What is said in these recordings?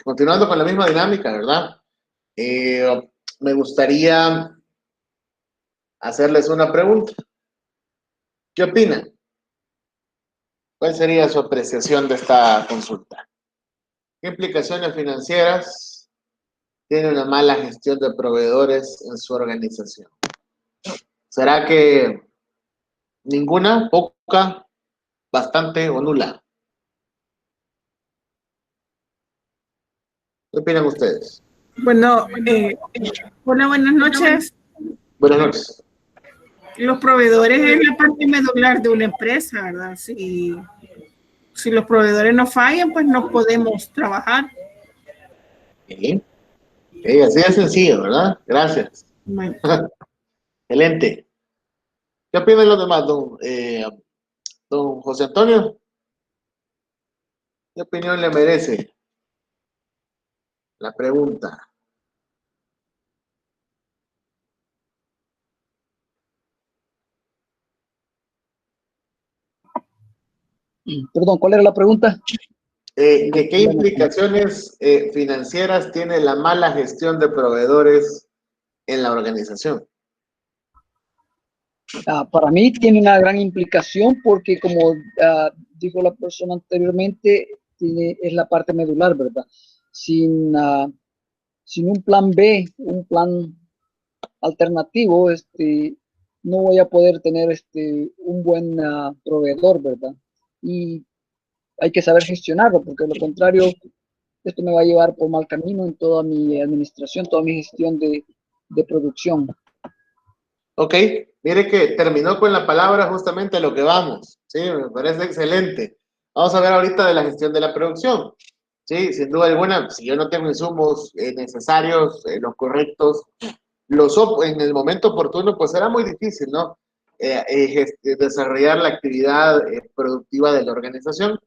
continuando con la misma dinámica, ¿verdad? Me gustaría hacerles una pregunta. ¿Qué opinan? ¿Cuál sería su apreciación de esta consulta? ¿Qué implicaciones financieras tiene una mala gestión de proveedores en su organización? ¿Será que ninguna, poca, bastante o nula? ¿Qué opinan ustedes? Bueno, hola, buenas noches. Buenas noches. Los proveedores es la parte medular de una empresa, ¿verdad? Si los proveedores no fallan, pues no podemos trabajar. Sí, sí, así de sencillo, ¿verdad? Gracias. Bueno, Excelente. ¿Qué opinan los demás, don José Antonio? ¿Qué opinión le merece la pregunta? Perdón, ¿cuál era la pregunta? ¿Qué implicaciones financieras tiene la mala gestión de proveedores en la organización? Para mí tiene una gran implicación porque, como dijo la persona anteriormente, es la parte medular, ¿verdad? Sin un plan B, un plan alternativo, no voy a poder tener un buen proveedor, ¿verdad? Y hay que saber gestionarlo, porque de lo contrario, esto me va a llevar por mal camino en toda mi administración, toda mi gestión de producción. Ok, mire que terminó con la palabra justamente a lo que vamos. Sí, me parece excelente. Vamos a ver ahorita de la gestión de la producción. Sí, sin duda alguna, si yo no tengo insumos necesarios, los correctos, en el momento oportuno, pues será muy difícil, ¿no? Desarrollar la actividad productiva de la organización,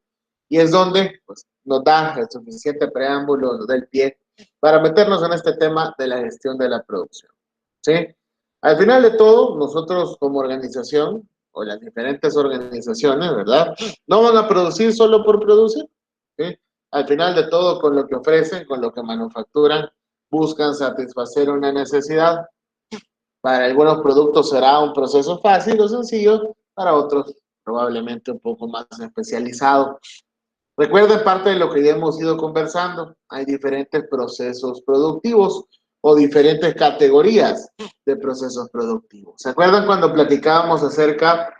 y es donde pues, nos da el suficiente preámbulo, nos da el pie para meternos en este tema de la gestión de la producción. ¿Sí? Al final de todo, nosotros como organización, o las diferentes organizaciones, ¿verdad? No van a producir solo por producir. ¿Sí? Al final de todo, con lo que ofrecen, con lo que manufacturan, buscan satisfacer una necesidad. Para algunos productos será un proceso fácil o sencillo, para otros probablemente un poco más especializado. Recuerden parte de lo que ya hemos ido conversando. Hay diferentes procesos productivos o diferentes categorías de procesos productivos. ¿Se acuerdan cuando platicábamos acerca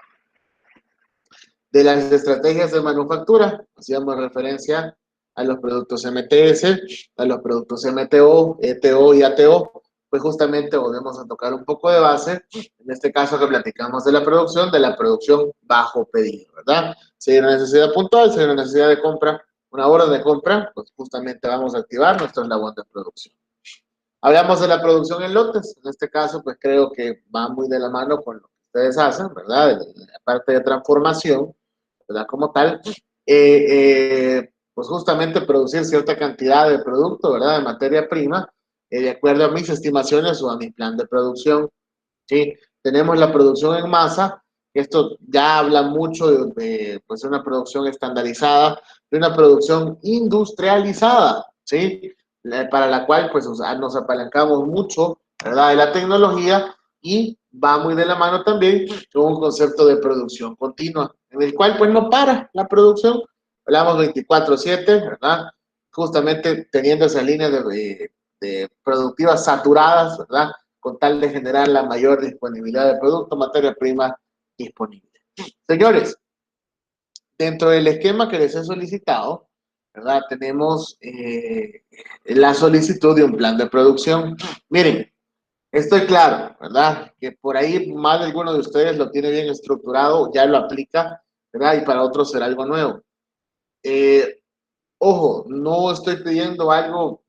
de las estrategias de manufactura? Hacíamos referencia a los productos MTS, a los productos MTO, ETO y ATO. Pues justamente volvemos a tocar un poco de base, en este caso que platicamos de la producción bajo pedido, ¿verdad? Si hay una necesidad puntual, si hay una necesidad de compra, una orden de compra, pues justamente vamos a activar nuestro eslabón de producción. Hablamos de la producción en lotes, en este caso pues creo que va muy de la mano con lo que ustedes hacen, ¿verdad? La parte de transformación, ¿verdad? Como tal, pues justamente producir cierta cantidad de producto, ¿verdad? De materia prima, de acuerdo a mis estimaciones o a mi plan de producción, ¿sí? Tenemos la producción en masa, esto ya habla mucho de pues, una producción estandarizada, de una producción industrializada, ¿sí? Para la cual pues nos apalancamos mucho, ¿verdad? De la tecnología, y va muy de la mano también con un concepto de producción continua, en el cual pues no para la producción, hablamos 24/7, ¿verdad? Justamente teniendo esas líneas de productivas saturadas, ¿verdad? Con tal de generar la mayor disponibilidad de producto, materia prima disponible. Señores, dentro del esquema que les he solicitado, ¿verdad? Tenemos la solicitud de un plan de producción. Miren, estoy claro, ¿verdad? Que por ahí más de alguno de ustedes lo tiene bien estructurado, ya lo aplica, ¿verdad? Y para otros será algo nuevo. Ojo, no estoy pidiendo algo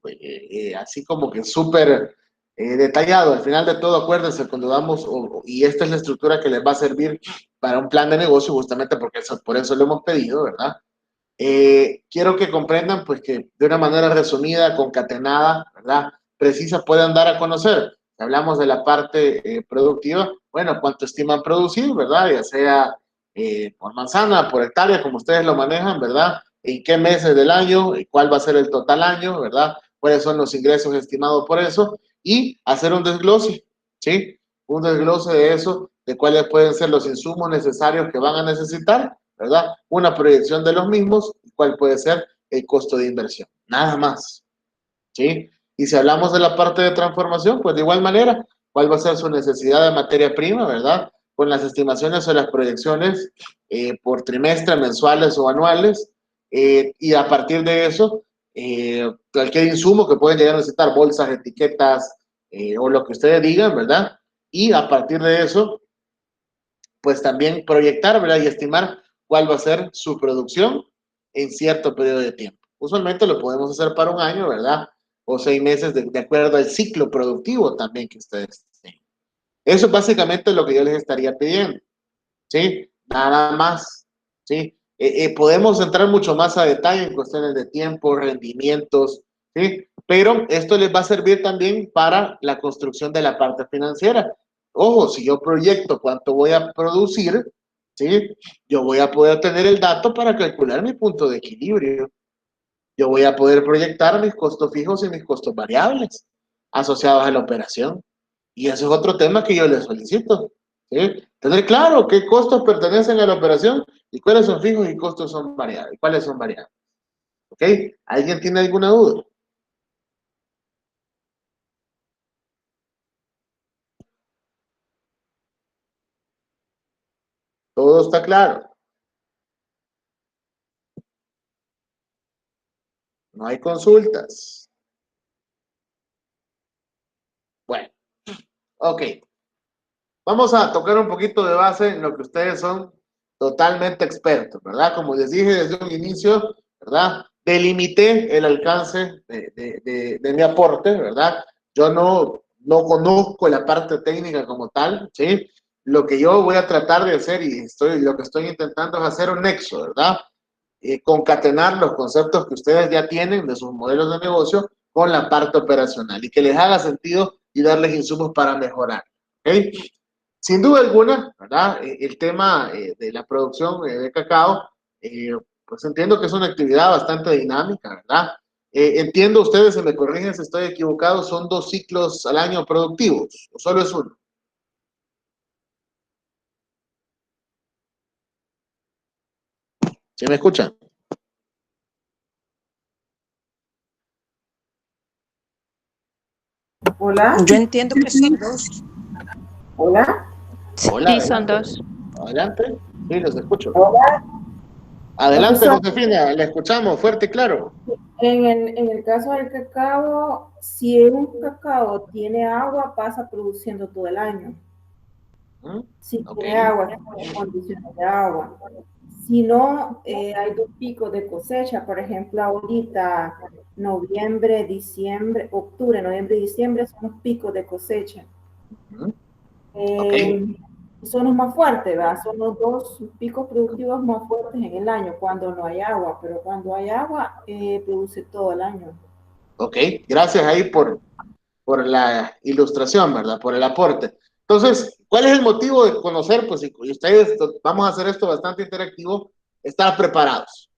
así como que súper detallado. Al final de todo, acuérdense, cuando damos, y esta es la estructura que les va a servir para un plan de negocio, justamente porque por eso lo hemos pedido, ¿verdad? Quiero que comprendan, pues, que de una manera resumida, concatenada, ¿verdad? Precisa, puedan dar a conocer. Hablamos de la parte productiva, bueno, cuánto estiman producir, ¿verdad? Ya sea por manzana, por hectárea, como ustedes lo manejan, ¿verdad? en qué meses del año, y cuál va a ser el total año, ¿verdad? Cuáles son los ingresos estimados por eso, y hacer un desglose, ¿sí? Un desglose de eso, de cuáles pueden ser los insumos necesarios que van a necesitar, ¿verdad? Una proyección de los mismos, y cuál puede ser el costo de inversión. Nada más, ¿sí? Y si hablamos de la parte de transformación, pues de igual manera, cuál va a ser su necesidad de materia prima, ¿verdad? Con las estimaciones o las proyecciones por trimestre, mensuales o anuales, y a partir de eso, cualquier insumo que pueden llegar a necesitar, bolsas, etiquetas, o lo que ustedes digan, ¿verdad? Y a partir de eso, pues también proyectar, ¿verdad? Y estimar cuál va a ser su producción en cierto periodo de tiempo. Usualmente lo podemos hacer para un año, ¿verdad? O 6 meses de acuerdo al ciclo productivo también que ustedes tienen. Eso es básicamente lo que yo les estaría pidiendo, ¿sí? Nada más, ¿sí? Podemos entrar mucho más a detalle en cuestiones de tiempo, rendimientos, ¿sí? Pero esto les va a servir también para la construcción de la parte financiera. Ojo, si yo proyecto cuánto voy a producir, ¿sí? Yo voy a poder tener el dato para calcular mi punto de equilibrio. Yo voy a poder proyectar mis costos fijos y mis costos variables asociados a la operación. Y eso es otro tema que yo les solicito, ¿sí? Tener claro qué costos pertenecen a la operación y cuáles son fijos y costos son variables, cuáles son variables. ¿Ok? ¿Alguien tiene alguna duda? Todo está claro. No hay consultas. Bueno, ok. Vamos a tocar un poquito de base en lo que ustedes son totalmente expertos, ¿verdad? Como les dije desde un inicio, ¿verdad? Delimité el alcance de mi aporte, ¿verdad? Yo no conozco la parte técnica como tal, ¿sí? Lo que yo voy a tratar de hacer y lo que estoy intentando es hacer un nexo, ¿verdad? Concatenar los conceptos que ustedes ya tienen de sus modelos de negocio con la parte operacional y que les haga sentido y darles insumos para mejorar, ¿ok? Sin duda alguna, ¿verdad? El tema de la producción de cacao, pues entiendo que es una actividad bastante dinámica, ¿verdad? Entiendo ustedes, se me corrigen si estoy equivocado, son 2 ciclos al año productivos, o solo es uno. ¿Sí me escuchan? Hola. Yo entiendo que son 2. Hola. Hola, Sí, son adelante. 2. Adelante. Sí, los escucho. Hola. Adelante, Profesor, Josefina, le escuchamos fuerte y claro. en el caso del cacao, si un cacao tiene agua, pasa produciendo todo el año. Si Ok. tiene agua, tiene condiciones de agua. Si no, hay 2 picos de cosecha. Por ejemplo, ahorita, noviembre, diciembre, octubre, noviembre y diciembre son los picos de cosecha. Ok. Son los más fuertes, ¿verdad? Son los 2 picos productivos más fuertes en el año, cuando no hay agua. Pero cuando hay agua, produce todo el año. Ok, gracias ahí por la ilustración, ¿verdad? Por el aporte. Entonces, ¿cuál es el motivo de conocer? Pues, y ustedes, vamos a hacer esto bastante interactivo, estar preparados,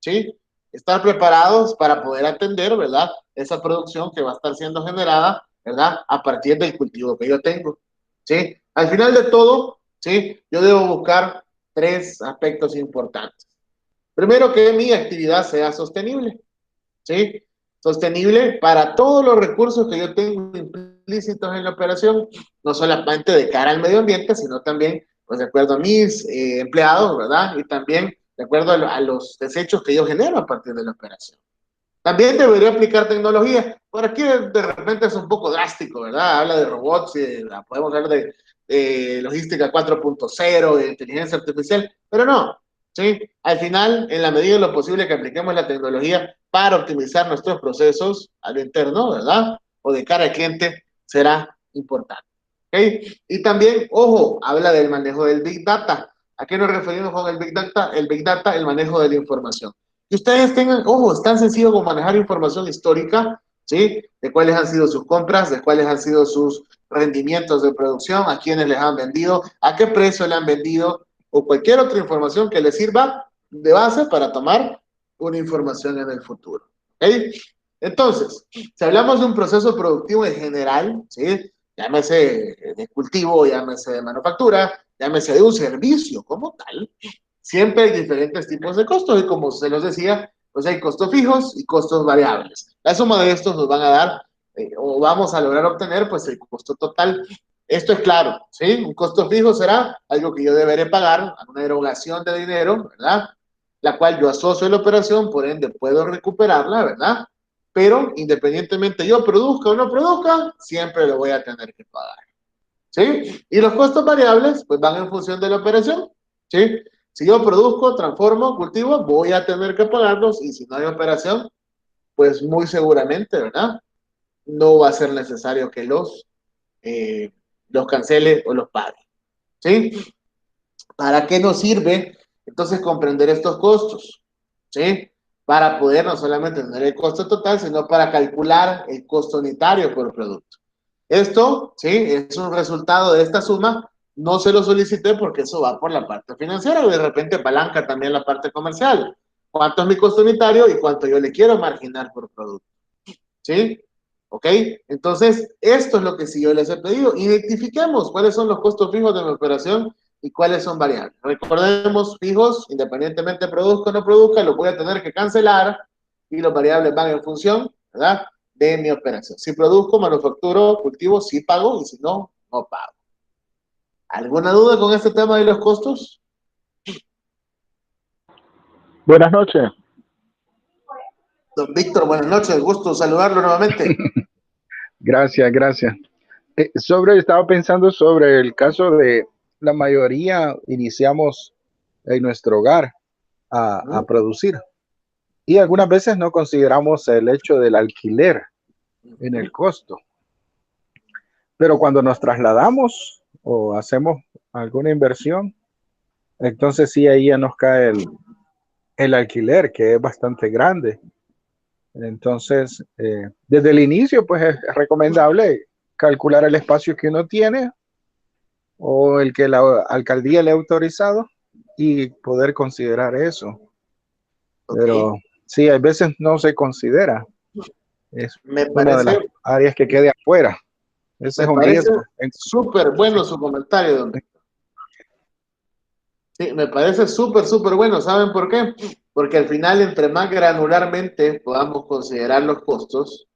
¿sí? Estar preparados para poder atender, ¿verdad? Esa producción que va a estar siendo generada, ¿verdad? A partir del cultivo que yo tengo, ¿sí? Al final de todo, ¿sí? Yo debo buscar 3 aspectos importantes. Primero, que mi actividad sea sostenible, ¿sí? Sostenible para todos los recursos que yo tengo implícitos en la operación, no solamente de cara al medio ambiente, sino también, pues, de acuerdo a mis empleados, ¿verdad? Y también de acuerdo a los desechos que yo genero a partir de la operación. También debería aplicar tecnología. Por aquí de repente es un poco drástico, ¿verdad? Habla de robots, podemos hablar de logística 4.0, de inteligencia artificial, pero no, ¿sí? Al final, en la medida de lo posible que apliquemos la tecnología para optimizar nuestros procesos a lo interno, ¿verdad? O de cara al cliente, será importante. ¿Ok? Y también, ojo, habla del manejo del Big Data. ¿A qué nos referimos con el Big Data? El Big Data, el manejo de la información. Que ustedes tengan, ojo, es tan sencillo como manejar información histórica, ¿sí? De cuáles han sido sus compras, de cuáles han sido sus rendimientos de producción, a quiénes les han vendido, a qué precio le han vendido, o cualquier otra información que les sirva de base para tomar una información en el futuro. ¿Ok? Entonces, si hablamos de un proceso productivo en general, ¿sí? Llámese de cultivo, llámese de manufactura, llámese de un servicio como tal, siempre hay diferentes tipos de costos y como se los decía, pues hay costos fijos y costos variables. La suma de estos nos van a dar o vamos a lograr obtener pues el costo total. Esto es claro, ¿sí? Un costo fijo será algo que yo deberé pagar, una erogación de dinero, ¿verdad? La cual yo asocio a la operación, por ende puedo recuperarla, ¿verdad? Pero independientemente yo produzca o no produzca, siempre lo voy a tener que pagar, ¿sí? Y los costos variables, pues van en función de la operación, ¿sí? Si yo produzco, transformo, cultivo, voy a tener que pagarlos y si no hay operación, pues muy seguramente, ¿verdad? No va a ser necesario que los cancele o los pague, ¿sí? ¿Para qué nos sirve entonces comprender estos costos? ¿Sí? Para poder no solamente tener el costo total, sino para calcular el costo unitario por producto. Esto, ¿sí? Es un resultado de esta suma. No se lo solicité porque eso va por la parte financiera y de repente palanca también la parte comercial. ¿Cuánto es mi costo unitario y cuánto yo le quiero marginar por producto? ¿Sí? ¿Ok? Entonces, esto es lo que sí yo les he pedido. Identifiquemos cuáles son los costos fijos de mi operación y cuáles son variables. Recordemos, fijos, independientemente produzca o no produzca, los voy a tener que cancelar y los variables van en función, ¿verdad?, de mi operación. Si produzco, manufacturo, cultivo, sí pago y si no, no pago. ¿Alguna duda con este tema de los costos? Buenas noches. Don Víctor, buenas noches, gusto saludarlo nuevamente. Gracias, gracias. Estaba pensando sobre el caso de la mayoría iniciamos en nuestro hogar a producir y algunas veces no consideramos el hecho del alquiler en el costo. Pero cuando nos trasladamos o hacemos alguna inversión, entonces sí, ahí ya nos cae el alquiler, que es bastante grande. Entonces, desde el inicio, pues es recomendable calcular el espacio que uno tiene o el que la alcaldía le ha autorizado y poder considerar eso. Pero sí, a veces no se considera. Es una de las áreas que quede afuera. Ese es un riesgo. Súper bueno su comentario, don Víctor. Sí, me parece súper bueno. ¿Saben por qué? Porque al final, entre más granularmente podamos considerar los costos,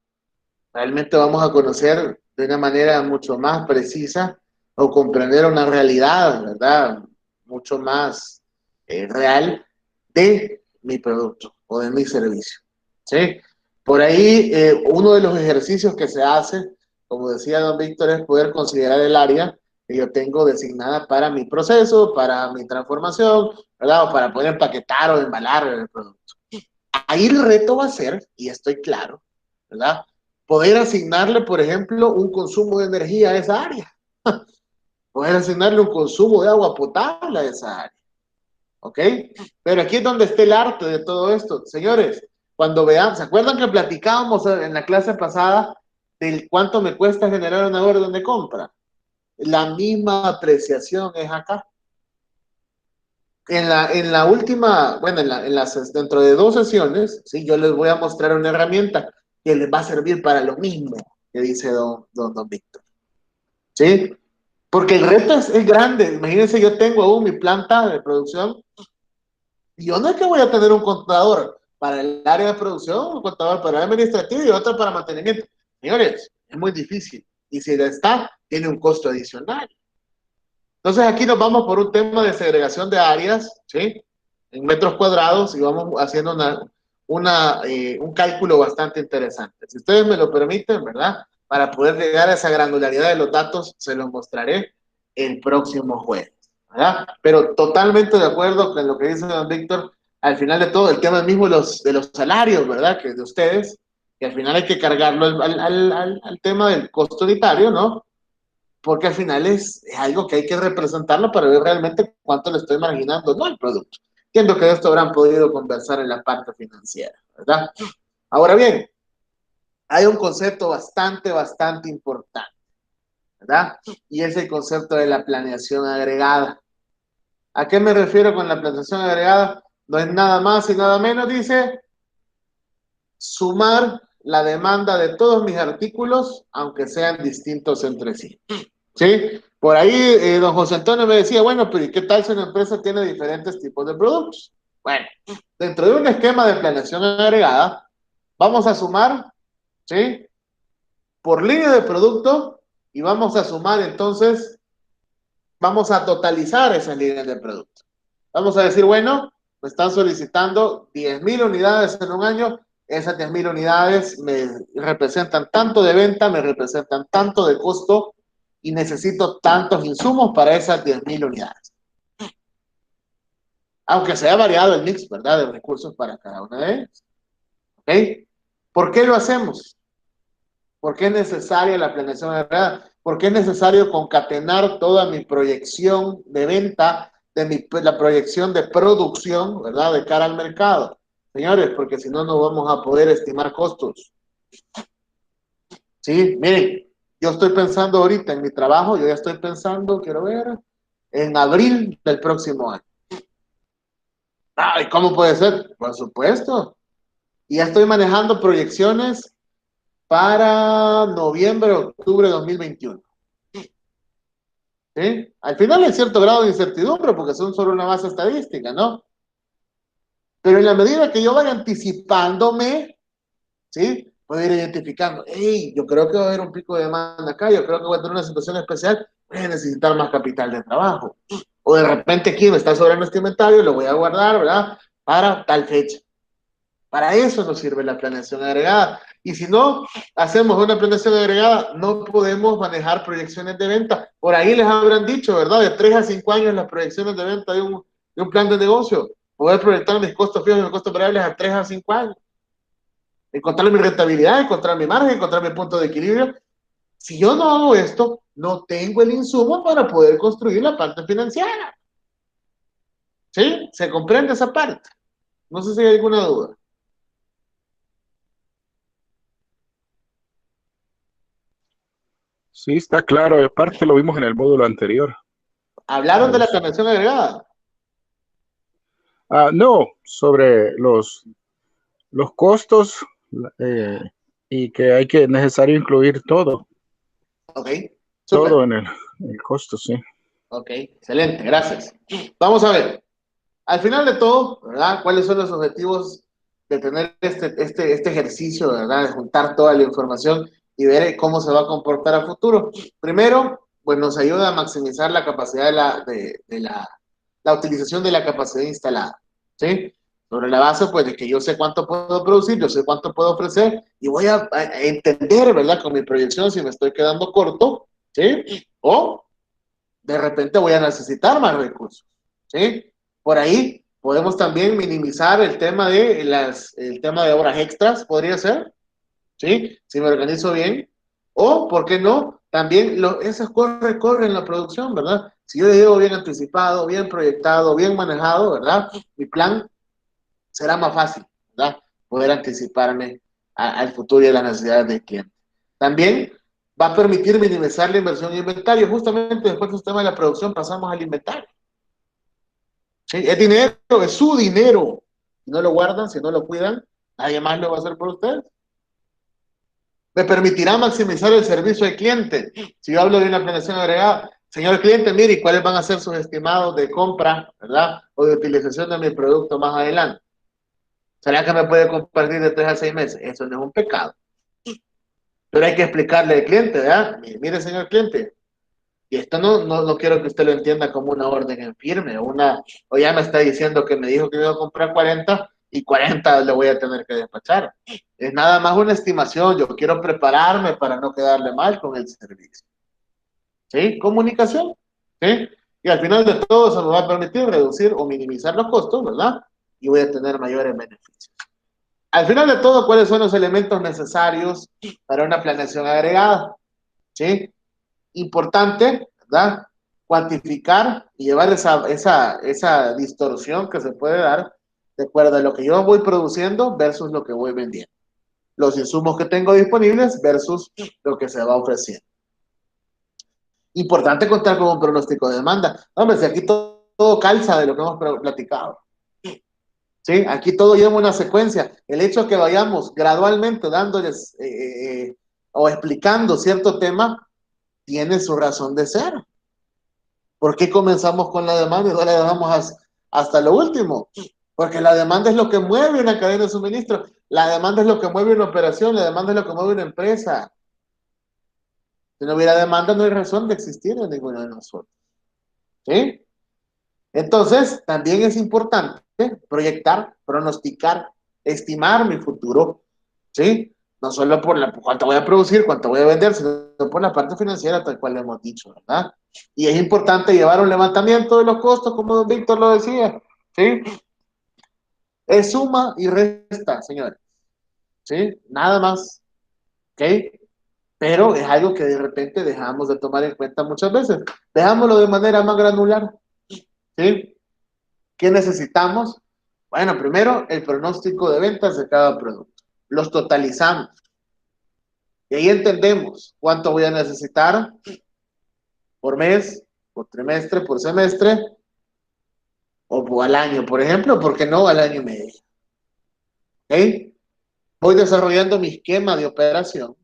realmente vamos a conocer de una manera mucho más precisa o comprender una realidad, ¿verdad? Mucho más real de mi producto o de mi servicio, ¿sí? Por ahí, uno de los ejercicios que se hace, como decía don Víctor, es poder considerar el área que yo tengo designada para mi proceso, para mi transformación, ¿verdad? O para poder empaquetar o embalar el producto. Ahí el reto va a ser, y estoy claro, ¿verdad?, poder asignarle, por ejemplo, un consumo de energía a esa área. Poder asignarle un consumo de agua potable a esa área. ¿Ok? Pero aquí es donde está el arte de todo esto. Señores, cuando vean, ¿se acuerdan que platicábamos en la clase pasada del cuánto me cuesta generar una orden de compra? La misma apreciación es acá. En la última, bueno, dentro de 2 sesiones, ¿sí?, yo les voy a mostrar una herramienta que les va a servir para lo mismo que dice don Víctor, ¿sí? Porque el reto es grande. Imagínense, yo tengo aún mi planta de producción y yo no es que voy a tener un contador para el área de producción, un contador para el administrativo y otro para mantenimiento. Señores, es muy difícil. Y si está, tiene un costo adicional. Entonces aquí nos vamos por un tema de segregación de áreas, ¿sí?, en metros cuadrados y vamos haciendo un cálculo bastante interesante. Si ustedes me lo permiten, ¿verdad?, para poder llegar a esa granularidad de los datos, se los mostraré el próximo jueves, ¿verdad? Pero totalmente de acuerdo con lo que dice don Víctor, al final de todo, el tema mismo de los salarios, ¿verdad?, que de ustedes, que al final hay que cargarlo al tema del costo unitario, ¿no? Porque al final es algo que hay que representarlo para ver realmente cuánto le estoy marginando, no el producto. Entiendo que de esto habrán podido conversar en la parte financiera, ¿verdad? Ahora bien, hay un concepto bastante importante, ¿verdad? Y es el concepto de la planeación agregada. ¿A qué me refiero con la planeación agregada? no es nada más y nada menos, dice, sumar la demanda de todos mis artículos, aunque sean distintos entre sí. ¿Sí? Por ahí don José Antonio me decía, bueno, pero ¿y qué tal si una empresa tiene diferentes tipos de productos? Bueno, dentro de un esquema de planeación agregada, vamos a sumar, ¿sí? Por línea de producto y vamos a sumar entonces, vamos a totalizar esas líneas de producto. Vamos a decir, bueno, me están solicitando 10,000 unidades en un año, esas 10,000 unidades me representan tanto de venta, me representan tanto de costo y necesito tantos insumos para esas 10,000 unidades. Aunque sea variado el mix, ¿verdad? De recursos para cada una de ellas. ¿Ok? ¿Por qué lo hacemos? ¿Por qué es necesaria la planeación agregada? ¿Por qué es necesario concatenar toda mi proyección de venta, la proyección de producción, ¿verdad? De cara al mercado. Señores, porque si no, no vamos a poder estimar costos. Sí, miren, yo estoy pensando ahorita en mi trabajo, yo ya estoy pensando, quiero ver, en abril del próximo año. Ay, ¿cómo puede ser? Por supuesto. Y ya estoy manejando proyecciones para noviembre, octubre de 2021. ¿Sí? Al final hay cierto grado de incertidumbre porque son solo una base estadística, ¿no? Pero en la medida que yo vaya anticipándome, ¿sí? Puedo ir identificando, hey, yo creo que va a haber un pico de demanda acá, yo creo que voy a tener una situación especial, voy a necesitar más capital de trabajo. O de repente aquí me está sobrando este inventario, lo voy a guardar, ¿verdad? Para tal fecha. Para eso nos sirve la planeación agregada. Y si no hacemos una planeación agregada, no podemos manejar proyecciones de venta. Por ahí les habrán dicho, ¿verdad? De 3 a 5 años las proyecciones de venta de un plan de negocio. Poder proyectar mis costos fijos y mis costos variables a 3 a 5 años. Encontrar mi rentabilidad, encontrar mi margen, encontrar mi punto de equilibrio. Si yo no hago esto, no tengo el insumo para poder construir la parte financiera. ¿Sí? ¿Se comprende esa parte? No sé si hay alguna duda. Sí, está claro. Aparte lo vimos en el módulo anterior. ¿Hablaron de la planeación agregada? No, sobre los costos eh, y que necesario incluir Ok, todo súper. en el costo, sí. Ok, excelente, gracias. Vamos a ver, al final de todo, ¿verdad? ¿Cuáles son los objetivos de tener este ejercicio, ¿verdad? De juntar toda la información y ver cómo se va a comportar a futuro. Primero, pues nos ayuda a maximizar la capacidad la utilización de la capacidad instalada, ¿sí? Sobre la base, pues, de que yo sé cuánto puedo producir, yo sé cuánto puedo ofrecer y voy a entender, ¿verdad? Con mi proyección si me estoy quedando corto, ¿sí? O de repente voy a necesitar más recursos, ¿sí? Por ahí podemos también minimizar el tema de horas extras, podría ser, ¿sí? Si me organizo bien. O, ¿por qué no? También esas corren la producción, ¿verdad? Si yo llego bien anticipado, bien proyectado, bien manejado, ¿verdad? Mi plan será más fácil, ¿verdad? Poder anticiparme al futuro y a las necesidades del cliente. También va a permitir minimizar la inversión en inventario. Justamente después del tema de la producción pasamos al inventario. ¿Sí? Es dinero, es su dinero. Si no lo guardan, si no lo cuidan, nadie más lo va a hacer por ustedes. Me permitirá maximizar el servicio al cliente. Si yo hablo de una planeación agregada, señor cliente, mire, ¿cuáles van a ser sus estimados de compra, ¿verdad? O de utilización de mi producto más adelante? ¿Será que me puede compartir de 3 a 6 meses? Eso no es un pecado. Pero hay que explicarle al cliente, ¿verdad? Mire, señor cliente, y esto no quiero que usted lo entienda como una orden en firme, o ya me está diciendo que me dijo que iba a comprar 40 y 40 le voy a tener que despachar. Es nada más una estimación, yo quiero prepararme para no quedarle mal con el servicio. ¿Sí? Comunicación. ¿Sí? Y al final de todo eso me va a permitir reducir o minimizar los costos, ¿verdad? Y voy a tener mayores beneficios. Al final de todo, ¿cuáles son los elementos necesarios para una planeación agregada? ¿Sí? Importante, ¿verdad? Cuantificar y llevar esa distorsión que se puede dar de acuerdo a lo que yo voy produciendo versus lo que voy vendiendo. Los insumos que tengo disponibles versus lo que se va ofreciendo. Importante contar con un pronóstico de demanda. Hombre, si aquí todo calza de lo que hemos platicado. ¿Sí? Aquí todo lleva una secuencia. El hecho de que vayamos gradualmente dándoles o explicando cierto tema tiene su razón de ser. ¿Por qué comenzamos con la demanda y no la dejamos hasta lo último? Porque la demanda es lo que mueve una cadena de suministro. La demanda es lo que mueve una operación. La demanda es lo que mueve una empresa. Si no hubiera demanda, no hay razón de existir en ninguno de nosotros. ¿Sí? Entonces, también es importante proyectar, pronosticar, estimar mi futuro, ¿sí? No solo por cuánto voy a producir, cuánto voy a vender, sino por la parte financiera, tal cual le hemos dicho, ¿verdad? Y es importante llevar un levantamiento de los costos, como don Víctor lo decía, ¿sí? Es suma y resta, señores, ¿sí? Nada más, ¿ok? Pero es algo que de repente dejamos de tomar en cuenta muchas veces. Dejámoslo de manera más granular, ¿sí? ¿Qué necesitamos? Bueno, primero, el pronóstico de ventas de cada producto. Los totalizamos. Y ahí entendemos cuánto voy a necesitar por mes, por trimestre, por semestre, o al año, por ejemplo, ¿por qué no al año y medio? ¿Ok? Voy desarrollando mi esquema de operación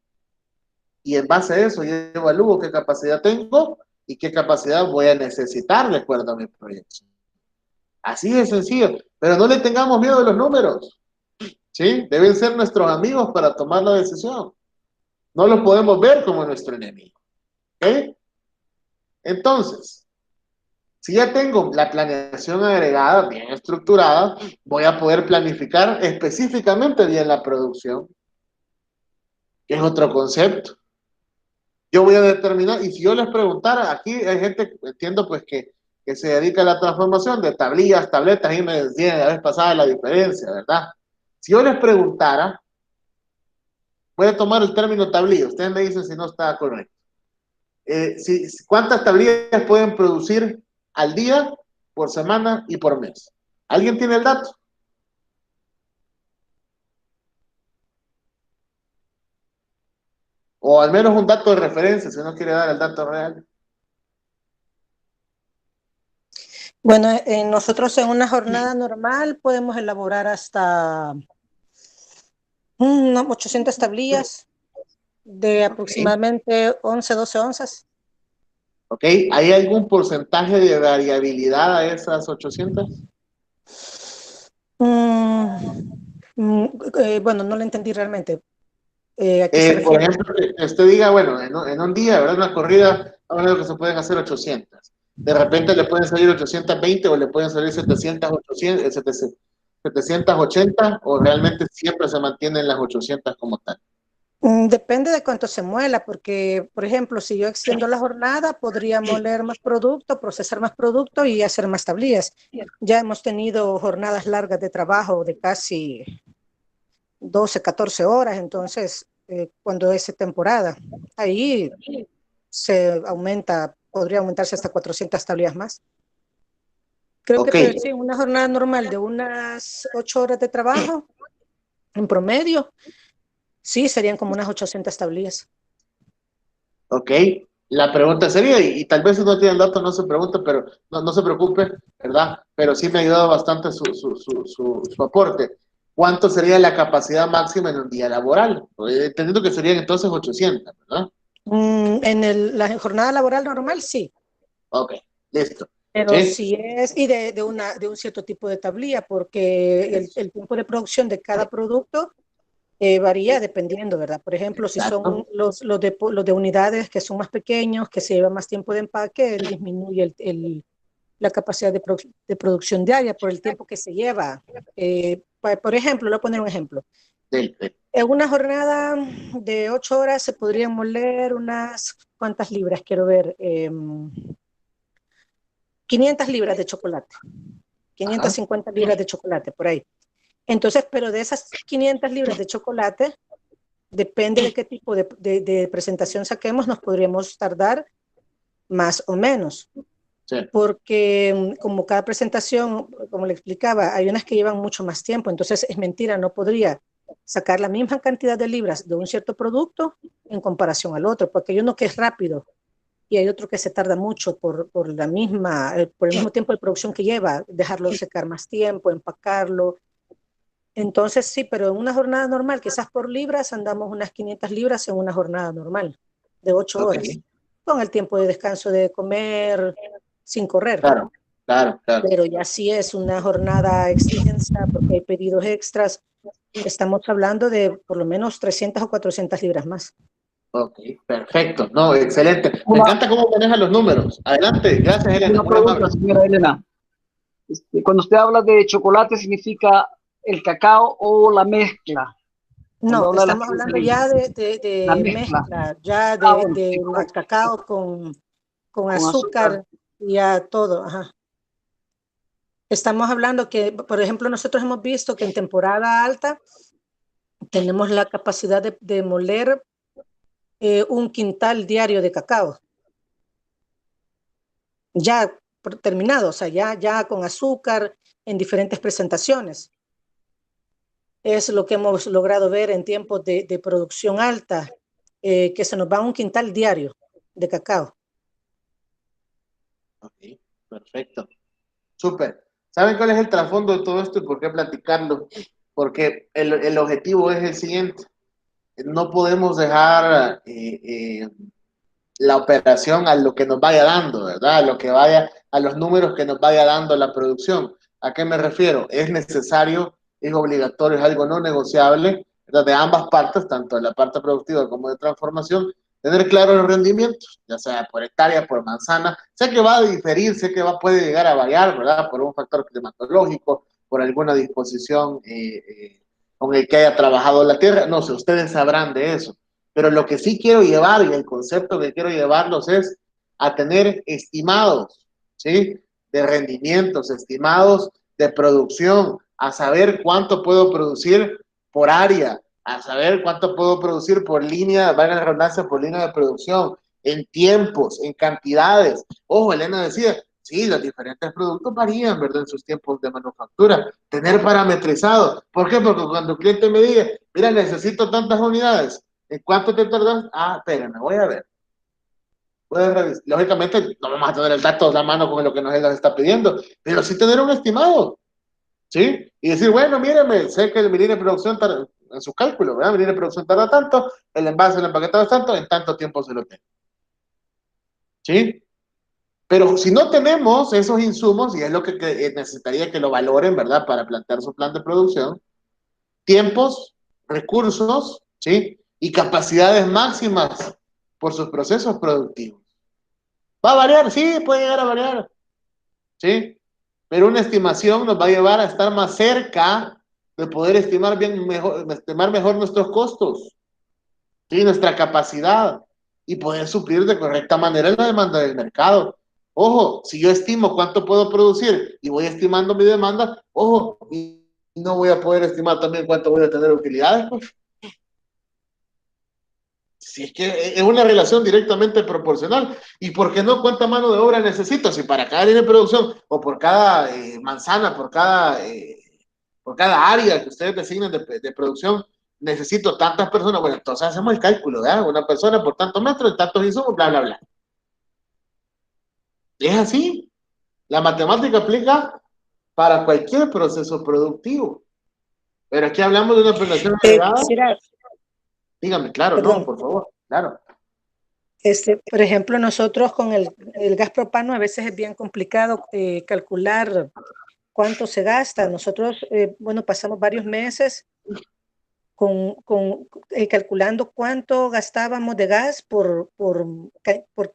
y en base a eso yo evalúo qué capacidad tengo y qué capacidad voy a necesitar de acuerdo a mi proyección. Así de sencillo, pero no le tengamos miedo a los números, ¿sí? Deben ser nuestros amigos para tomar la decisión. No los podemos ver como nuestro enemigo, ¿ok? Entonces, si ya tengo la planeación agregada, bien estructurada, voy a poder planificar específicamente bien la producción, que es otro concepto. Yo voy a determinar, y si yo les preguntara, aquí hay gente, entiendo pues que se dedica a la transformación de tablillas, tabletas, y me decían la vez pasada la diferencia, ¿verdad? Si yo les preguntara, voy a tomar el término tablilla, ustedes me dicen si no está correcto. ¿Cuántas tablillas pueden producir al día, por semana y por mes? ¿Alguien tiene el dato? O al menos un dato de referencia, si no quiere dar el dato real. Bueno, nosotros en una jornada normal podemos elaborar hasta 800 tablillas de aproximadamente 11, 12 onzas. ¿Ok? ¿Hay algún porcentaje de variabilidad a esas 800? Bueno, no lo entendí realmente. ¿A qué se Por refiere? ejemplo, que usted diga, bueno, en un día, ¿verdad? Una corrida, hablando que se pueden hacer 800. De repente le pueden salir 820 o le pueden salir 700, 800, 780 o realmente siempre se mantienen las 800 como tal. Depende de cuánto se muela, porque, por ejemplo, si yo extiendo la jornada, podría moler más producto, procesar más producto y hacer más tablillas. Ya hemos tenido jornadas largas de trabajo de casi 12, 14 horas, entonces, cuando es temporada, ahí se aumenta, podría aumentarse hasta 400 tablillas más. Creo Ok, que sí, una jornada normal de unas 8 horas de trabajo, en promedio, sí, serían como unas 800 tablillas. ok. La pregunta sería, y tal vez si no tiene el dato, no se pregunte, pero no se preocupe, ¿verdad? Pero sí me ha ayudado bastante su aporte. ¿Cuánto sería la capacidad máxima en un día laboral? Entendiendo que serían entonces 800, ¿verdad? La jornada laboral normal, sí, Ok, listo. pero ¿Sí? si es, y de un cierto tipo de tablilla, porque el tiempo de producción de cada producto varía dependiendo, ¿verdad? Por ejemplo, si son Exacto. los de unidades que son más pequeños, que se lleva más tiempo de empaque, disminuye la capacidad de producción diaria por el tiempo que se lleva. Por ejemplo, le voy a poner un ejemplo. Sí. En una jornada de 8 horas se podrían moler unas, ¿cuántas libras? Quiero ver, 500 libras de chocolate, Ajá. 550 libras de chocolate, por ahí. Entonces, pero de esas 500 libras de chocolate, depende de qué tipo de presentación saquemos, nos podríamos tardar más o menos. Sí. Porque como cada presentación, como le explicaba, hay unas que llevan mucho más tiempo, entonces es mentira, no podría sacar la misma cantidad de libras de un cierto producto en comparación al otro, porque hay uno que es rápido y hay otro que se tarda mucho por el mismo tiempo de producción que lleva, dejarlo secar más tiempo, empacarlo, Entonces sí, pero en una jornada normal, quizás por libras, andamos unas 500 libras en una jornada normal de 8 Ok, horas, con el tiempo de descanso de comer sin correr. claro, claro, claro. Pero ya sí es una jornada extensa porque hay pedidos extras. Estamos hablando de por lo menos 300 o 400 libras más. Ok, perfecto. No, excelente. Me Una, encanta cómo maneja los números. Adelante. Gracias, Elena. una Muy pregunta, amable. señora Elena. Cuando usted habla de chocolate, ¿significa el cacao o la mezcla? Cuando No, habla de estamos hablando ya la de mezcla. mezcla, ya Ah, bueno, de sí, la correcto. cacao con Con azúcar. azúcar y ya todo. Ajá. Estamos hablando que, por ejemplo, nosotros hemos visto que en temporada alta tenemos la capacidad de moler un quintal diario de cacao, ya terminado, o sea, ya con azúcar en diferentes presentaciones. Es lo que hemos logrado ver en tiempos de producción alta, que se nos va un quintal diario de cacao. Ok, perfecto. Súper. ¿Saben cuál es el trasfondo de todo esto y por qué platicarlo? Porque el objetivo es el siguiente. No podemos dejar la operación a lo que nos vaya dando, ¿verdad? A lo que vaya, a los números que nos vaya dando la producción. ¿A qué me refiero? Es necesario, es obligatorio, es algo no negociable, ¿verdad? De ambas partes, tanto de la parte productiva como de transformación, tener claros los rendimientos, ya sea por hectárea, por manzana. Sé que va a diferir, sé que puede llegar a variar, ¿verdad? Por un factor climatológico, por alguna disposición con el que haya trabajado la tierra. No sé, ustedes sabrán de eso. Pero lo que sí quiero llevar y el concepto que quiero llevarlos es a tener estimados, ¿sí? De rendimientos, estimados de producción, a saber cuánto puedo producir por área, a saber cuánto puedo producir por línea, valga la redundancia, por línea de producción, en tiempos, en cantidades. Ojo, Elena decía, sí, los diferentes productos varían, ¿verdad? En sus tiempos de manufactura. Tener parametrizado. ¿Por qué? Porque cuando el cliente me diga, mira, necesito tantas unidades, ¿en cuánto te tardas? Ah, espérame, voy a ver. Lógicamente, no vamos a tener el dato a la mano con lo que nos está pidiendo, pero sí tener un estimado, ¿sí? Y decir, bueno, míreme, sé que el mi línea de producción tarda, en su cálculo, ¿verdad? Mi línea de producción tarda tanto, el envase, el empaquetado es tanto, en tanto tiempo se lo tengo, ¿sí? Pero si no tenemos esos insumos, y es lo que necesitaría que lo valoren, ¿verdad? Para plantear su plan de producción, tiempos, recursos, ¿sí? Y capacidades máximas por sus procesos productivos. ¿Va a variar? Sí, puede llegar a variar, ¿sí? Pero una estimación nos va a llevar a estar más cerca de poder estimar mejor nuestros costos, ¿sí? Nuestra capacidad y poder suplir de correcta manera la demanda del mercado. Ojo, si yo estimo cuánto puedo producir y voy estimando mi demanda, ojo, y no voy a poder estimar también cuánto voy a tener utilidades, pues. Si es que es una relación directamente proporcional. ¿Y por qué no? ¿Cuánta mano de obra necesito? Si para cada línea de producción o por cada manzana, por cada área que ustedes designen de producción, necesito tantas personas. Bueno, entonces hacemos el cálculo, ¿verdad? Una persona por tantos metros, tantos insumos, bla, bla, bla. Es así. La matemática aplica para cualquier proceso productivo. Pero aquí hablamos de una operación agregada. Quisiera, Dígame, claro, no, perdón, por favor, claro. por ejemplo, nosotros con el gas propano a veces es bien complicado calcular cuánto se gasta. Nosotros, bueno, pasamos varios meses calculando cuánto gastábamos de gas por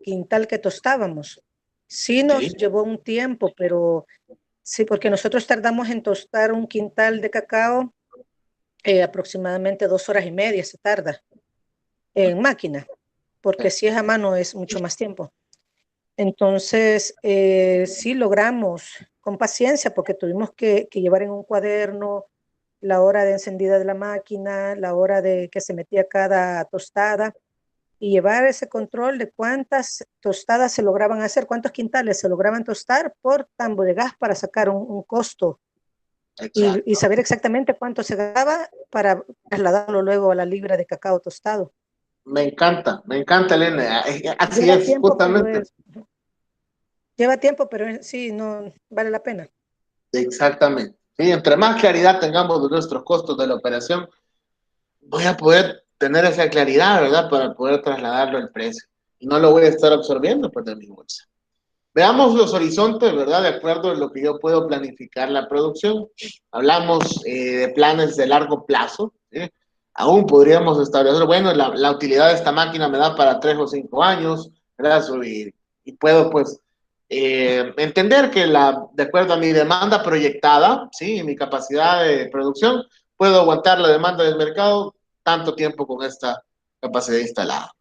quintal que tostábamos. Sí nos Ok, llevó un tiempo, pero sí, porque nosotros tardamos en tostar un quintal de cacao aproximadamente 2 horas y media se tarda en máquina, porque si es a mano es mucho más tiempo. Entonces, sí logramos con paciencia, porque tuvimos que llevar en un cuaderno la hora de encendida de la máquina, la hora de que se metía cada tostada y llevar ese control de cuántas tostadas se lograban hacer, cuántos quintales se lograban tostar por tambo de gas para sacar un costo y exacto. saber exactamente cuánto se gastaba para trasladarlo luego a la libra de cacao tostado. Me encanta, Elena. Así Lleva es, tiempo, justamente. sí, no vale la pena. Exactamente. ¿sí? Entre más claridad tengamos de nuestros costos de la operación, voy a poder tener esa claridad, ¿verdad? Para poder trasladarlo al precio. Y no lo voy a estar absorbiendo, pues, de mi bolsa. Veamos los horizontes, ¿verdad? De acuerdo a lo que yo puedo planificar la producción. Hablamos de planes de largo plazo, ¿sí? Aún podríamos establecer, bueno, la utilidad de esta máquina me da para 3 o 5 años, ¿verdad? Y puedo, pues, entender que de acuerdo a mi demanda proyectada, ¿sí? Y mi capacidad de producción, puedo aguantar la demanda del mercado tanto tiempo con esta capacidad instalada.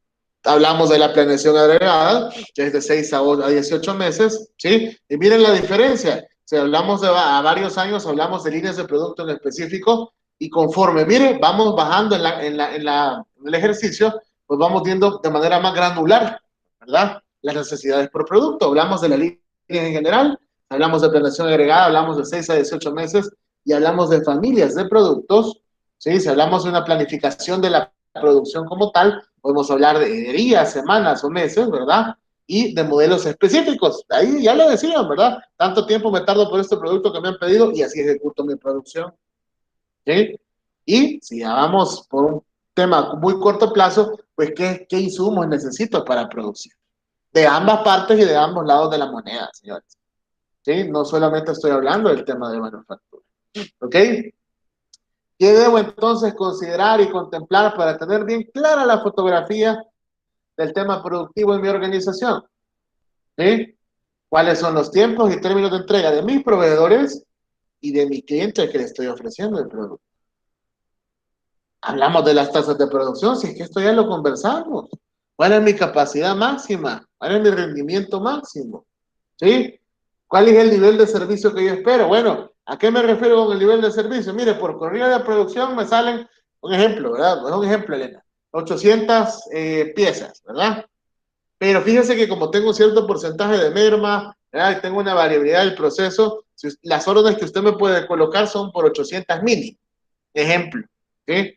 Hablamos de la planeación agregada, que es de 6 a 18 meses, ¿sí? Y miren la diferencia. Si hablamos a varios años, hablamos de líneas de producto en específico, y conforme, mire, vamos bajando en el ejercicio, pues vamos viendo de manera más granular, ¿verdad? Las necesidades por producto. Hablamos de la línea en general, hablamos de planeación agregada, hablamos de 6 a 18 meses, y hablamos de familias de productos, ¿sí? Si hablamos de una planificación de la producción como tal, podemos hablar de días, semanas o meses, ¿verdad? Y de modelos específicos. Ahí ya lo decían, ¿verdad? Tanto tiempo me tardo por este producto que me han pedido y así ejecuto mi producción. ¿Sí? Y si ya vamos por un tema muy corto plazo, pues ¿qué insumos necesito para producir? De ambas partes y de ambos lados de la moneda, señores. ¿Sí? No solamente estoy hablando del tema de manufactura. ¿Ok? ¿Qué debo entonces considerar y contemplar para tener bien clara la fotografía del tema productivo en mi organización? ¿Sí? ¿Cuáles son los tiempos y términos de entrega de mis proveedores y de mi cliente al que le estoy ofreciendo el producto? Hablamos de las tasas de producción, si es que esto ya lo conversamos. ¿Cuál es mi capacidad máxima? ¿Cuál es mi rendimiento máximo? ¿Sí? ¿Cuál es el nivel de servicio que yo espero? Bueno, ¿a qué me refiero con el nivel de servicio? Mire, por corrida de producción me salen, un ejemplo, ¿verdad? Un ejemplo, Elena. 800 piezas, ¿verdad? Pero fíjese que como tengo un cierto porcentaje de merma, ¿verdad? Y tengo una variabilidad del proceso, las órdenes que usted me puede colocar son por 800 mini, ejemplo, ¿sí?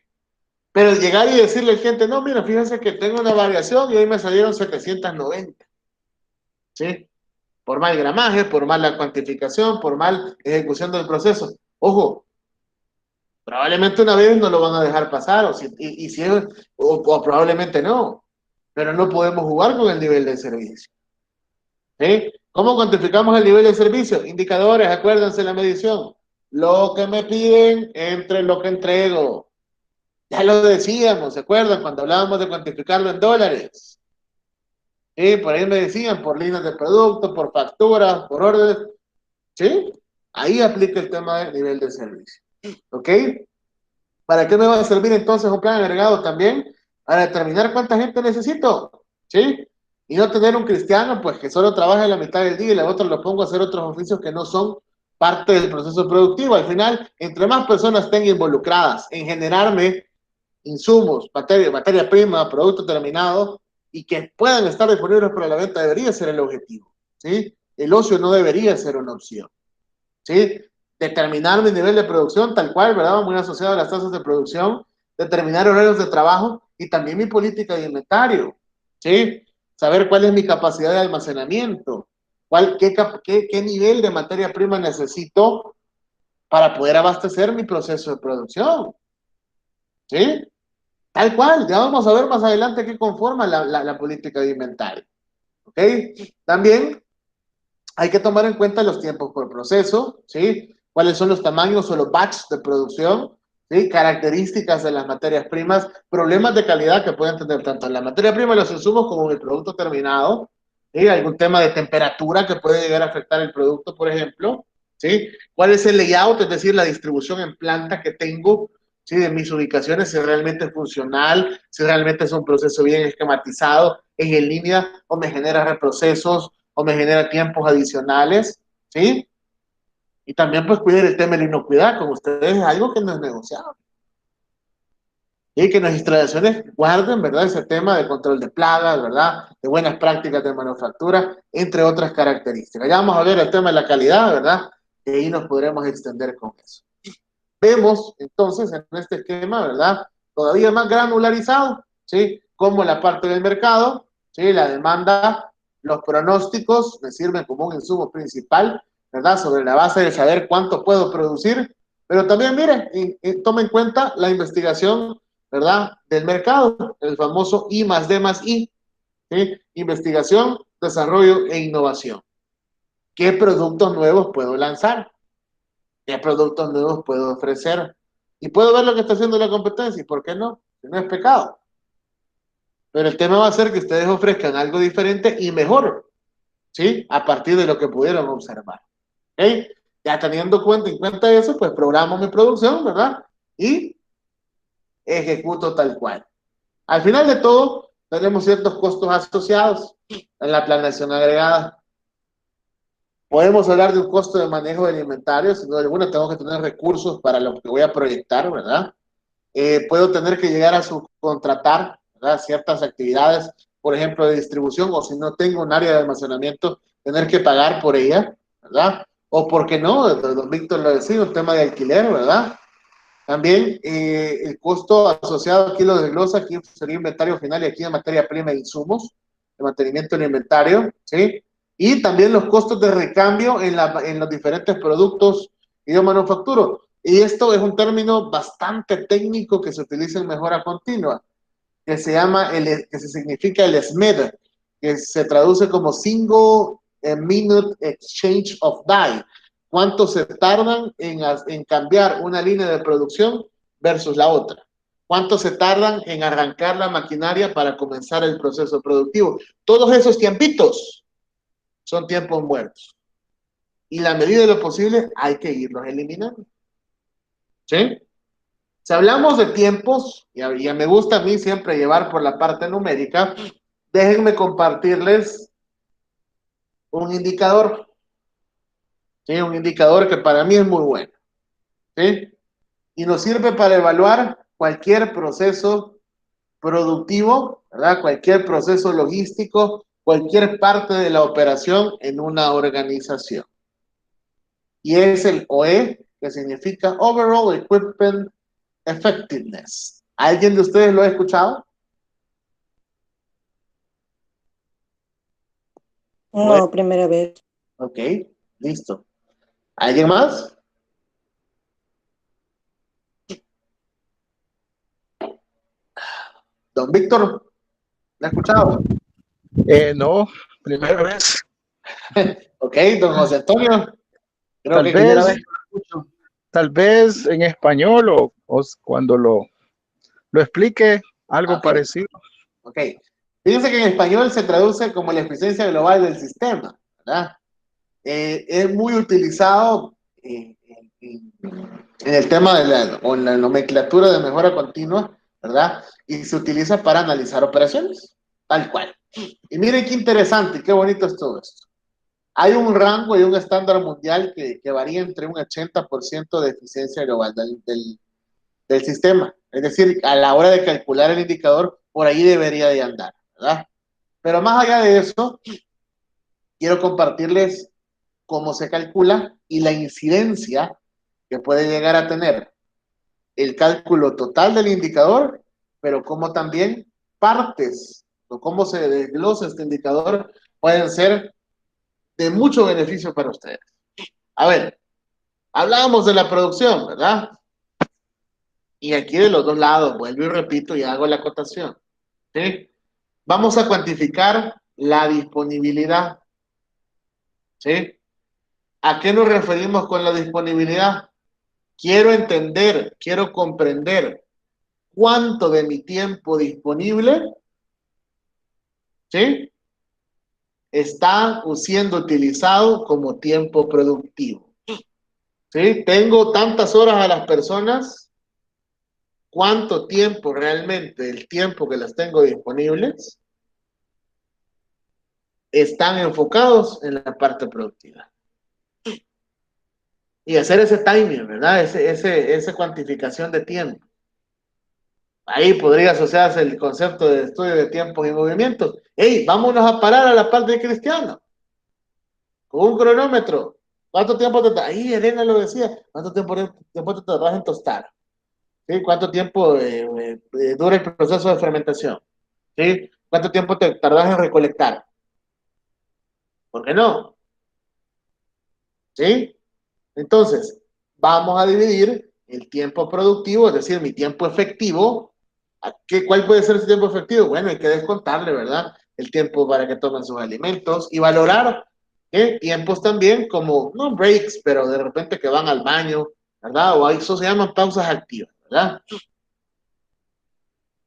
Pero llegar y decirle al gente, no, mira, fíjense que tengo una variación y hoy me salieron 790, ¿sí? Por mal gramaje, por mala cuantificación, por mal ejecución del proceso. Ojo, probablemente una vez no lo van a dejar pasar, o probablemente no, pero no podemos jugar con el nivel de servicio. ¿Sí? ¿Cómo cuantificamos el nivel de servicio? Indicadores, acuérdense la medición. Lo que me piden entre lo que entrego. Ya lo decíamos, ¿se acuerdan? Cuando hablábamos de cuantificarlo en dólares. ¿Sí? Por ahí me decían, por líneas de producto, por facturas, por órdenes. ¿Sí? Ahí aplica el tema del nivel de servicio. ¿Ok? ¿Para qué me va a servir entonces un plan agregado también? Para determinar cuánta gente necesito. ¿Sí? Y no tener un cristiano, pues, que solo trabaja la mitad del día y la otra lo pongo a hacer otros oficios que no son parte del proceso productivo. Al final, entre más personas estén involucradas en generarme insumos, materia prima, producto terminado, y que puedan estar disponibles para la venta, debería ser el objetivo, ¿sí? El ocio no debería ser una opción, ¿sí? Determinar mi nivel de producción tal cual, ¿verdad? Muy asociado a las tasas de producción, determinar horarios de trabajo y también mi política de inventario, ¿sí? Saber cuál es mi capacidad de almacenamiento, qué nivel de materia prima necesito para poder abastecer mi proceso de producción, ¿sí? Tal cual, ya vamos a ver más adelante qué conforma la política de inventario. ¿Ok? También hay que tomar en cuenta los tiempos por proceso, ¿sí? Cuáles son los tamaños o los batches de producción, ¿sí? Características de las materias primas, problemas de calidad que pueden tener tanto en la materia prima, los insumos, como en el producto terminado, ¿sí? Algún tema de temperatura que puede llegar a afectar el producto, por ejemplo, ¿sí? ¿Cuál es el layout, es decir, la distribución en planta que tengo, ¿sí? De mis ubicaciones, si realmente es funcional, si realmente es un proceso bien esquematizado, es en línea o me genera reprocesos o me genera tiempos adicionales, ¿sí? Y también pues cuidar el tema de la inocuidad con ustedes es algo que no es negociable. Y que las instalaciones guarden, ¿verdad? Ese tema de control de plagas, ¿verdad? De buenas prácticas de manufactura, entre otras características. Ya vamos a ver el tema de la calidad, ¿verdad? Y ahí nos podremos extender con eso. Vemos entonces en este esquema, ¿verdad? Todavía más granularizado, ¿sí? Como la parte del mercado, ¿sí? La demanda, los pronósticos me sirven como un insumo principal, ¿verdad? Sobre la base de saber cuánto puedo producir, pero también, mire, tome en cuenta la investigación, ¿verdad? Del mercado, el famoso I más D más I, ¿sí? Investigación, desarrollo e innovación. ¿Qué productos nuevos puedo lanzar? ¿Qué productos nuevos puedo ofrecer? Y puedo ver lo que está haciendo la competencia, ¿y por qué no? Si no es pecado. Pero el tema va a ser que ustedes ofrezcan algo diferente y mejor, ¿sí? A partir de lo que pudieron observar. ¿Ok? Ya teniendo en cuenta eso, pues programo mi producción, ¿verdad? Y ejecuto tal cual. Al final de todo, tenemos ciertos costos asociados en la planeación agregada. Podemos hablar de un costo de manejo del inventario, sin duda alguna tengo que tener recursos para lo que voy a proyectar, ¿verdad? Puedo tener que llegar a subcontratar, ¿verdad? Ciertas actividades, por ejemplo, de distribución, o si no tengo un área de almacenamiento, tener que pagar por ella, ¿verdad? O, ¿por qué no? Don Víctor lo decía, un tema de alquiler, ¿verdad? También el costo asociado, aquí lo desglosa, aquí sería inventario final y aquí en materia prima e insumos, de mantenimiento del inventario, ¿sí? Y también los costos de recambio en los diferentes productos que yo manufacturo. Y esto es un término bastante técnico que se utiliza en mejora continua, que se llama, que se significa el SMED, que se traduce como Single Minute Exchange of Die. ¿Cuánto se tardan en cambiar una línea de producción versus la otra? ¿Cuánto se tardan en arrancar la maquinaria para comenzar el proceso productivo? Todos esos tiempitos son tiempos muertos. Y la medida de lo posible hay que irlos eliminando. ¿Sí? Si hablamos de tiempos, y me gusta a mí siempre llevar por la parte numérica, déjenme compartirles un indicador. ¿Sí? Un indicador que para mí es muy bueno. ¿Sí? Y nos sirve para evaluar cualquier proceso productivo, ¿verdad? Cualquier proceso logístico, cualquier parte de la operación en una organización. Y es el OE, que significa Overall Equipment Effectiveness. ¿Alguien de ustedes lo ha escuchado? No, primera vez. Ok, listo. ¿Alguien más? Don Víctor, ¿lo ha escuchado? No, primera vez. Ok, don José Antonio, creo Tal que primera vez vez, que lo escucho. tal vez en español o cuando lo explique algo Ok, parecido. ok. Fíjense que en español se traduce como la eficiencia global del sistema, ¿verdad? Es muy utilizado en el tema o en la nomenclatura de mejora continua, ¿verdad? Y se utiliza para analizar operaciones, tal cual. Y miren qué interesante y qué bonito es todo esto. Hay un rango y un estándar mundial que varía entre un 80% de eficiencia global del sistema. Es decir, a la hora de calcular el indicador, por ahí debería de andar, ¿verdad? Pero más allá de eso, quiero compartirles cómo se calcula y la incidencia que puede llegar a tener el cálculo total del indicador, pero como también partes o cómo se desglosa este indicador pueden ser de mucho beneficio para ustedes. A ver, hablábamos de la producción, ¿verdad? Y aquí de los dos lados, vuelvo y repito y hago la acotación. ¿Sí? Vamos a cuantificar la disponibilidad. ¿Sí? ¿A qué nos referimos con la disponibilidad? Quiero entender, quiero comprender cuánto de mi tiempo disponible, ¿sí? Está siendo utilizado como tiempo productivo. ¿Sí? Tengo tantas horas a las personas, cuánto tiempo realmente, el tiempo que las tengo disponibles, están enfocados en la parte productiva. Y hacer ese timing, ¿verdad? Esa cuantificación de tiempo. Ahí podría asociarse el concepto de estudio de tiempos y movimientos. ¡Ey, vámonos a parar a la parte de Cristiano! Con un cronómetro. ¿Cuánto tiempo te ahí Elena lo decía, ¿cuánto tiempo te tardas en tostar? ¿Sí? ¿Cuánto tiempo dura el proceso de fermentación? ¿Sí? ¿Cuánto tiempo te tardas en recolectar? ¿Por qué no? ¿Sí? Entonces, vamos a dividir el tiempo productivo, es decir, mi tiempo efectivo. ¿Cuál puede ser ese tiempo efectivo? Bueno, hay que descontarle, ¿verdad? El tiempo para que tomen sus alimentos y valorar tiempos también como, no breaks, pero de repente que van al baño, ¿verdad? O eso se llaman pausas activas, ¿verdad?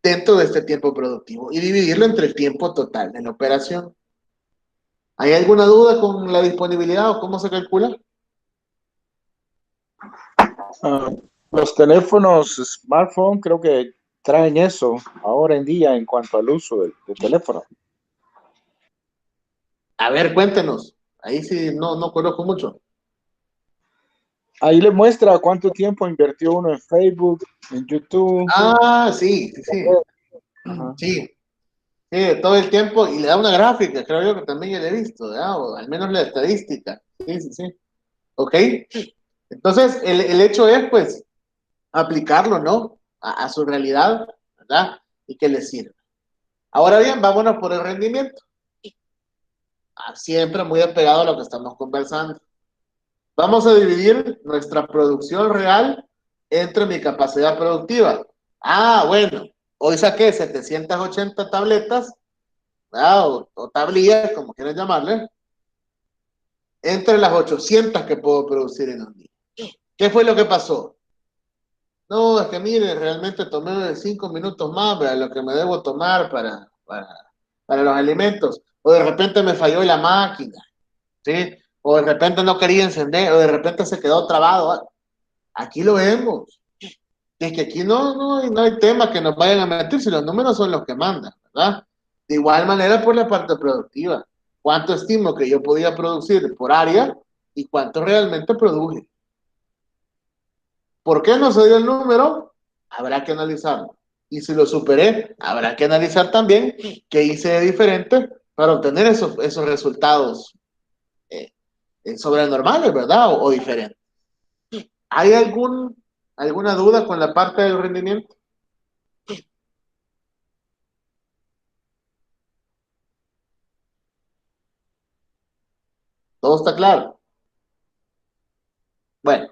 Dentro de este tiempo productivo y dividirlo entre el tiempo total de la operación. ¿Hay alguna duda con la disponibilidad o cómo se calcula? Ah, los teléfonos smartphone creo que traen eso ahora en día en cuanto al uso del teléfono. A ver, cuéntenos. Ahí sí no conozco mucho. Ahí le muestra cuánto tiempo invirtió uno en Facebook, en YouTube. Ah, sí, sí, sí. Ajá. Sí, sí, todo el tiempo y le da una gráfica, creo yo que también ya le he visto, ¿verdad? O al menos la estadística. Sí, sí, sí. Ok. Entonces, el hecho es, pues, aplicarlo, ¿no? A su realidad, ¿verdad? Y que le sirva. Ahora bien, vámonos por el rendimiento. Siempre muy apegado a lo que estamos conversando. Vamos a dividir nuestra producción real entre mi capacidad productiva. Bueno, hoy saqué 780 tabletas, ¿verdad? O tablillas, como quieran llamarle, entre las 800 que puedo producir en un día. ¿Qué fue lo que pasó? No, es que mire, realmente tomé 5 minutos más para lo que me debo tomar para los alimentos. O de repente me falló la máquina, ¿sí? O de repente no quería encender, o de repente se quedó trabado. Aquí lo vemos. Es que aquí no hay tema que nos vayan a meter si los números son los que mandan, ¿verdad? De igual manera por la parte productiva. ¿Cuánto estimo que yo podía producir por área y cuánto realmente produje? ¿Por qué no se dio el número? Habrá que analizarlo. Y si lo superé, habrá que analizar también qué hice de diferente para obtener esos resultados eh, sobrenormales, ¿verdad? O diferentes. ¿Hay alguna duda con la parte del rendimiento? ¿Todo está claro? Bueno,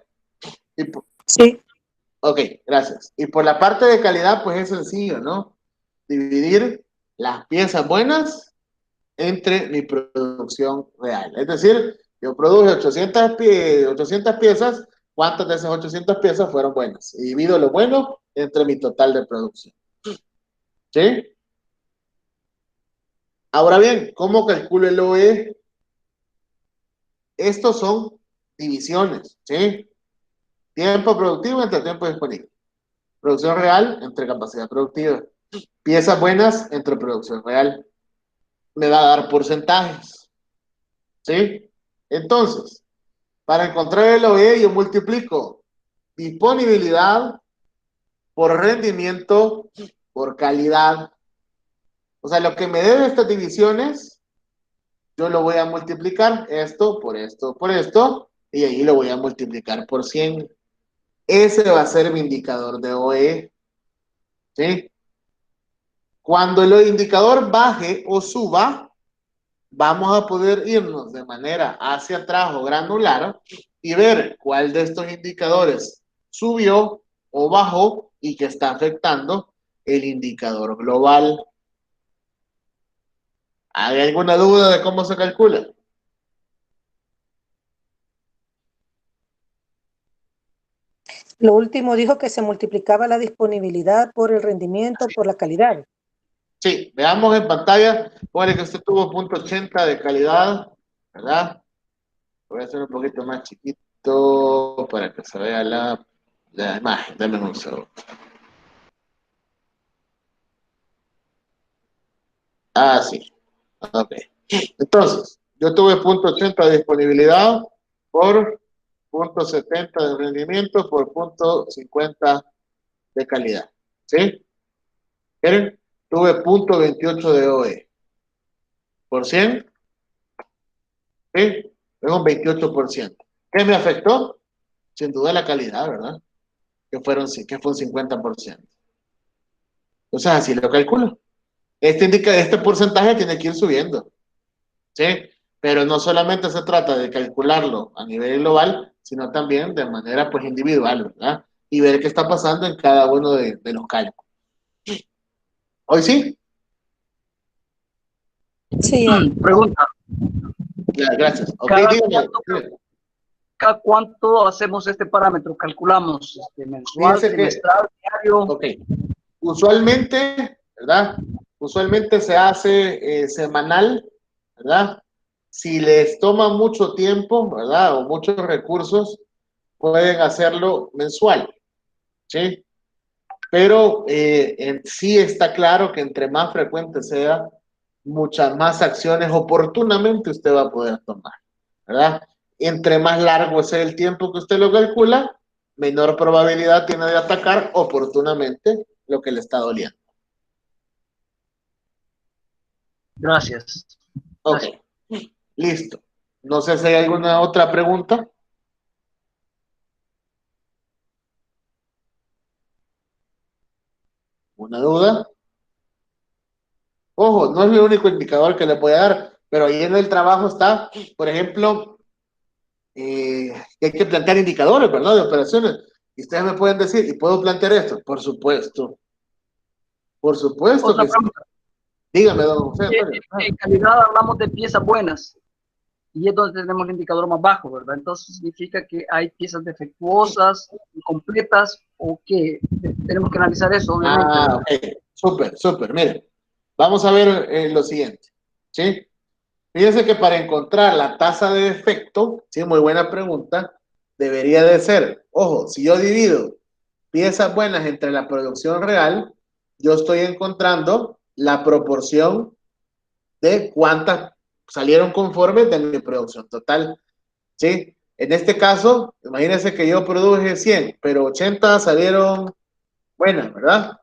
y Sí. ok, gracias. Y por la parte de calidad, pues es sencillo, ¿no? Dividir las piezas buenas entre mi producción real. Es decir, yo produje 800 piezas, ¿cuántas de esas 800 piezas fueron buenas? Y divido lo bueno entre mi total de producción. ¿Sí? Ahora bien, ¿cómo calculo el OE? Estos son divisiones, ¿sí? Tiempo productivo entre tiempo disponible. Producción real entre capacidad productiva. Piezas buenas entre producción real. Me va a dar porcentajes, ¿sí? Entonces, para encontrar el OE, yo multiplico disponibilidad por rendimiento por calidad. O sea, lo que me debe estas divisiones, yo lo voy a multiplicar esto por esto por esto, y ahí lo voy a multiplicar por 100. Ese va a ser mi indicador de OE, ¿sí? Cuando el indicador baje o suba, vamos a poder irnos de manera hacia atrás o granular y ver cuál de estos indicadores subió o bajó y que está afectando el indicador global. ¿Hay alguna duda de cómo se calcula? Lo último dijo que se multiplicaba la disponibilidad por el rendimiento, por la calidad. Sí, veamos en pantalla. Puede que usted tuvo 0.80 de calidad, ¿verdad? Voy a hacer un poquito más chiquito para que se vea la imagen. Dame un segundo. Sí. Ok. Entonces, yo tuve 0.80 de disponibilidad por 0.70 de rendimiento por 0.50 de calidad. ¿Sí? ¿Quieren? Tuve 0.28 de OE. ¿Por 100? ¿Sí? Es un 28%. ¿Qué me afectó? Sin duda la calidad, ¿verdad? Que fue un 50%. Entonces, así lo calculo. Este porcentaje tiene que ir subiendo. ¿Sí? Pero no solamente se trata de calcularlo a nivel global, sino también de manera pues individual, ¿verdad? Y ver qué está pasando en cada uno de los cálculos. ¿Hoy sí? Sí, Pregunta, Ya, gracias. Ok, ¿cada dígame. cuánto, cada cuánto hacemos este parámetro? ¿Calculamos mensual, Fíjense que, trimestral, diario? ok, usualmente, ¿verdad? Usualmente se hace semanal, ¿verdad? Si les toma mucho tiempo, ¿verdad? O muchos recursos, pueden hacerlo mensual, ¿sí? Pero en sí está claro que entre más frecuente sea, muchas más acciones oportunamente usted va a poder tomar, ¿verdad? Entre más largo sea el tiempo que usted lo calcula, menor probabilidad tiene de atacar oportunamente lo que le está doliendo. Gracias. Ok, listo. No sé si hay alguna otra pregunta. ¿Una duda? Ojo, no es el único indicador que le voy a dar, pero ahí en el trabajo está, por ejemplo, que hay que plantear indicadores, ¿verdad? De operaciones. Y ustedes me pueden decir, ¿y puedo plantear esto? Por supuesto Otra que sí. pregunta. Dígame, don José En, Antonio. en calidad hablamos de piezas buenas y es donde tenemos el indicador más bajo, ¿verdad? Entonces significa que hay piezas defectuosas, incompletas o que tenemos que analizar eso, obviamente, ¿verdad? Ok, súper, súper. Miren, vamos a ver lo siguiente, ¿sí? Fíjense que para encontrar la tasa de defecto, sí, muy buena pregunta, debería de ser, ojo, si yo divido piezas buenas entre la producción real, yo estoy encontrando la proporción de cuántas salieron conformes de mi producción total, ¿sí? En este caso, imagínense que yo produje 100, pero 80 salieron buenas, ¿verdad?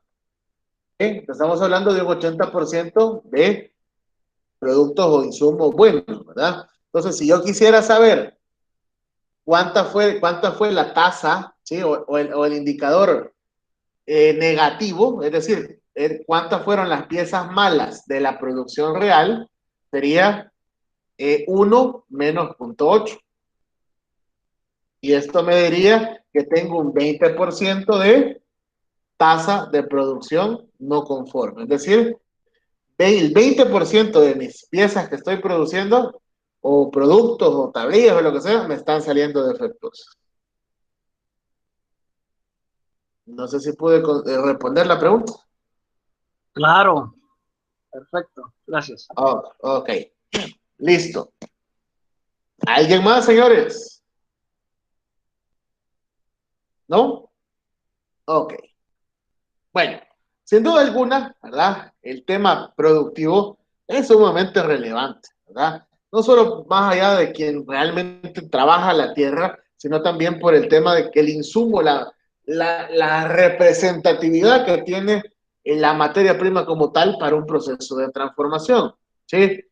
¿Sí? Estamos hablando de un 80% de productos o insumos buenos, ¿verdad? Entonces, si yo quisiera saber cuánta fue la tasa, ¿sí? O el indicador negativo, es decir, cuántas fueron las piezas malas de la producción real, sería 1 menos 0.8. Y esto me diría que tengo un 20% de tasa de producción no conforme. Es decir, el 20% de mis piezas que estoy produciendo, o productos, o tablillas, o lo que sea, me están saliendo defectuosos. No sé si pude responder la pregunta. Claro, perfecto, gracias. Oh, ok, listo. ¿Alguien más, señores? ¿No? Ok. Bueno, sin duda alguna, ¿verdad? El tema productivo es sumamente relevante, ¿verdad? No solo más allá de quien realmente trabaja la tierra, sino también por el tema de que el insumo, la representatividad que tiene la materia prima como tal para un proceso de transformación, ¿sí?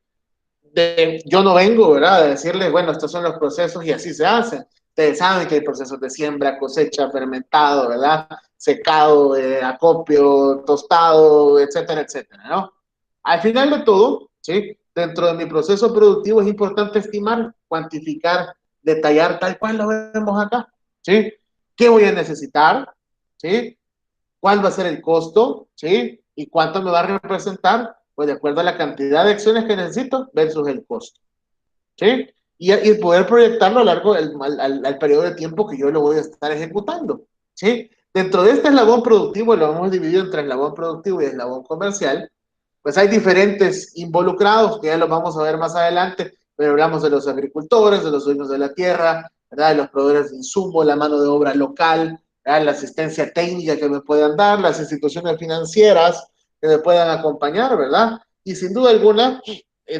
Yo no vengo, ¿verdad?, a decirles, bueno, estos son los procesos y así se hacen. Ustedes saben que hay procesos de siembra, cosecha, fermentado, ¿verdad? Secado, acopio, tostado, etcétera, etcétera, ¿no? Al final de todo, ¿sí? Dentro de mi proceso productivo es importante estimar, cuantificar, detallar tal cual lo vemos acá, ¿sí? ¿Qué voy a necesitar? ¿Sí? ¿Cuál va a ser el costo? ¿Sí? ¿Y cuánto me va a representar? Pues de acuerdo a la cantidad de acciones que necesito versus el costo. ¿Sí? Y poder proyectarlo a lo largo al periodo de tiempo que yo lo voy a estar ejecutando. ¿Sí? Dentro de este eslabón productivo, lo hemos dividido entre eslabón productivo y eslabón comercial, pues hay diferentes involucrados, que ya los vamos a ver más adelante, pero hablamos de los agricultores, de los dueños de la tierra, ¿verdad? De los proveedores de insumos, la mano de obra local, ¿verdad? La asistencia técnica que me puedan dar, las instituciones financieras que me puedan acompañar, ¿verdad? Y sin duda alguna,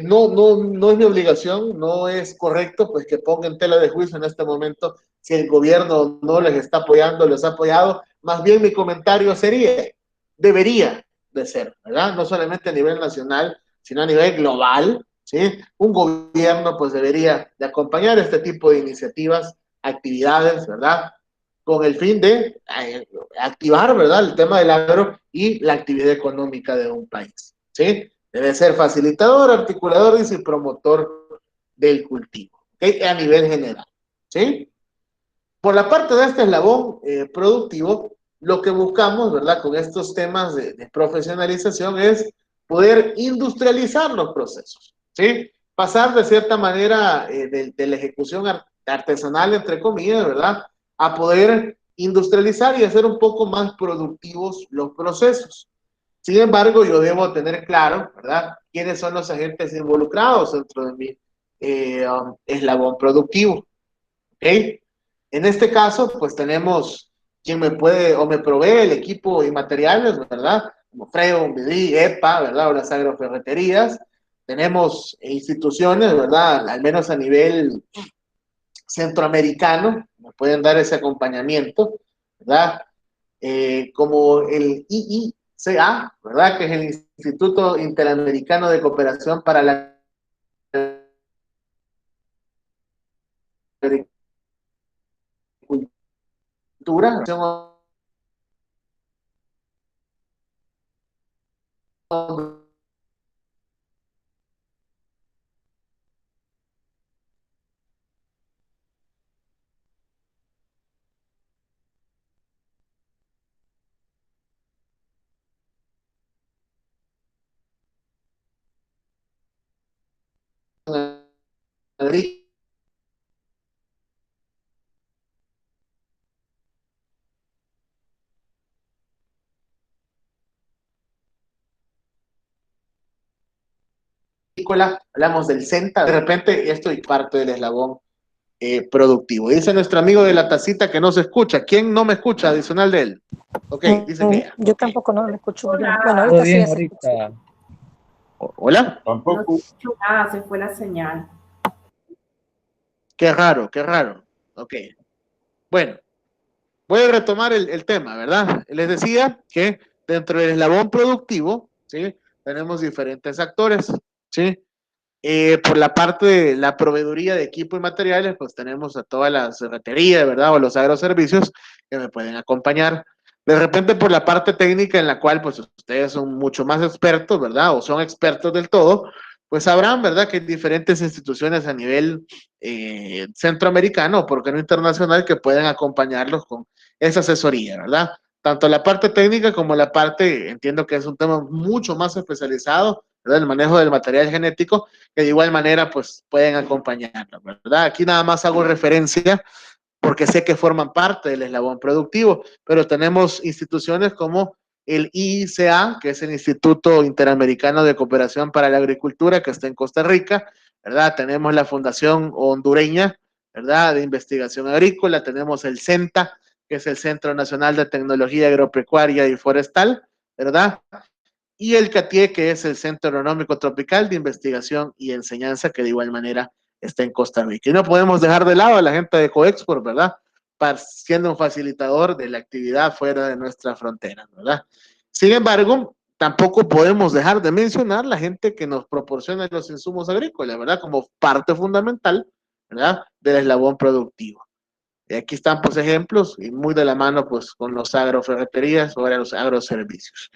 no es mi obligación, no es correcto, pues que pongan tela de juicio en este momento si el gobierno no les está apoyando, les ha apoyado. Más bien mi comentario sería, debería de ser, ¿verdad? No solamente a nivel nacional, sino a nivel global, ¿sí? Un gobierno pues debería de acompañar este tipo de iniciativas, actividades, ¿verdad? Con el fin de activar, ¿verdad? El tema del agro y la actividad económica de un país, ¿sí? Debe ser facilitador, articulador y promotor del cultivo, ¿okay? A nivel general, ¿sí? Por la parte de este eslabón productivo, lo que buscamos, ¿verdad? Con estos temas de profesionalización es poder industrializar los procesos, ¿sí? Pasar de cierta manera de la ejecución artesanal, entre comillas, ¿verdad? A poder industrializar y hacer un poco más productivos los procesos. Sin embargo, yo debo tener claro, ¿verdad? Quiénes son los agentes involucrados dentro de mi eslabón productivo, ¿ok? En este caso, pues tenemos quien me puede o me provee el equipo y materiales, ¿verdad? Como Freo, Midí, EPA, ¿verdad? O las agroferreterías. Tenemos instituciones, ¿verdad? Al menos a nivel centroamericano, me pueden dar ese acompañamiento, ¿verdad? Como el IICA, ¿verdad? Que es el Instituto Interamericano de Cooperación para la Agricultura. Hablamos del CENTA, de repente esto es parte del eslabón productivo. Dice nuestro amigo de la tacita que no se escucha. ¿Quién no me escucha adicional de él? Ok, dice que ya. Yo tampoco no lo escucho bien. Bueno, Todo ahorita sí bien ya se escucha. ahorita. Hola. No escucho nada, se fue la señal. Qué raro, qué raro. Ok. Bueno, voy a retomar el tema, ¿verdad? Les decía que dentro del eslabón productivo, ¿sí? Tenemos diferentes actores, ¿sí? Por la parte de la proveeduría de equipo y materiales, pues tenemos a todas las ferreterías, ¿verdad? O los agroservicios que me pueden acompañar. De repente por la parte técnica en la cual pues ustedes son mucho más expertos, ¿verdad? O son expertos del todo, pues sabrán, ¿verdad? Que hay diferentes instituciones a nivel centroamericano, por qué no internacional, que pueden acompañarlos con esa asesoría, ¿verdad? Tanto la parte técnica como la parte, entiendo que es un tema mucho más especializado, ¿verdad? El manejo del material genético, que de igual manera pues pueden acompañarlo, ¿verdad? Aquí nada más hago referencia porque sé que forman parte del eslabón productivo, pero tenemos instituciones como el IICA, que es el Instituto Interamericano de Cooperación para la Agricultura, que está en Costa Rica, ¿verdad? Tenemos la Fundación Hondureña, ¿verdad? De Investigación Agrícola, tenemos el CENTA, que es el Centro Nacional de Tecnología Agropecuaria y Forestal, ¿verdad? Y el CATIE, que es el Centro Agronómico Tropical de Investigación y Enseñanza, que de igual manera está en Costa Rica. Y no podemos dejar de lado a la gente de Coexport, ¿verdad? Siendo un facilitador de la actividad fuera de nuestras fronteras, ¿verdad? Sin embargo, tampoco podemos dejar de mencionar la gente que nos proporciona los insumos agrícolas, ¿verdad? Como parte fundamental, ¿verdad? Del eslabón productivo. Y aquí están, pues, ejemplos, y muy de la mano, pues, con los agroferreterías o los agroservicios.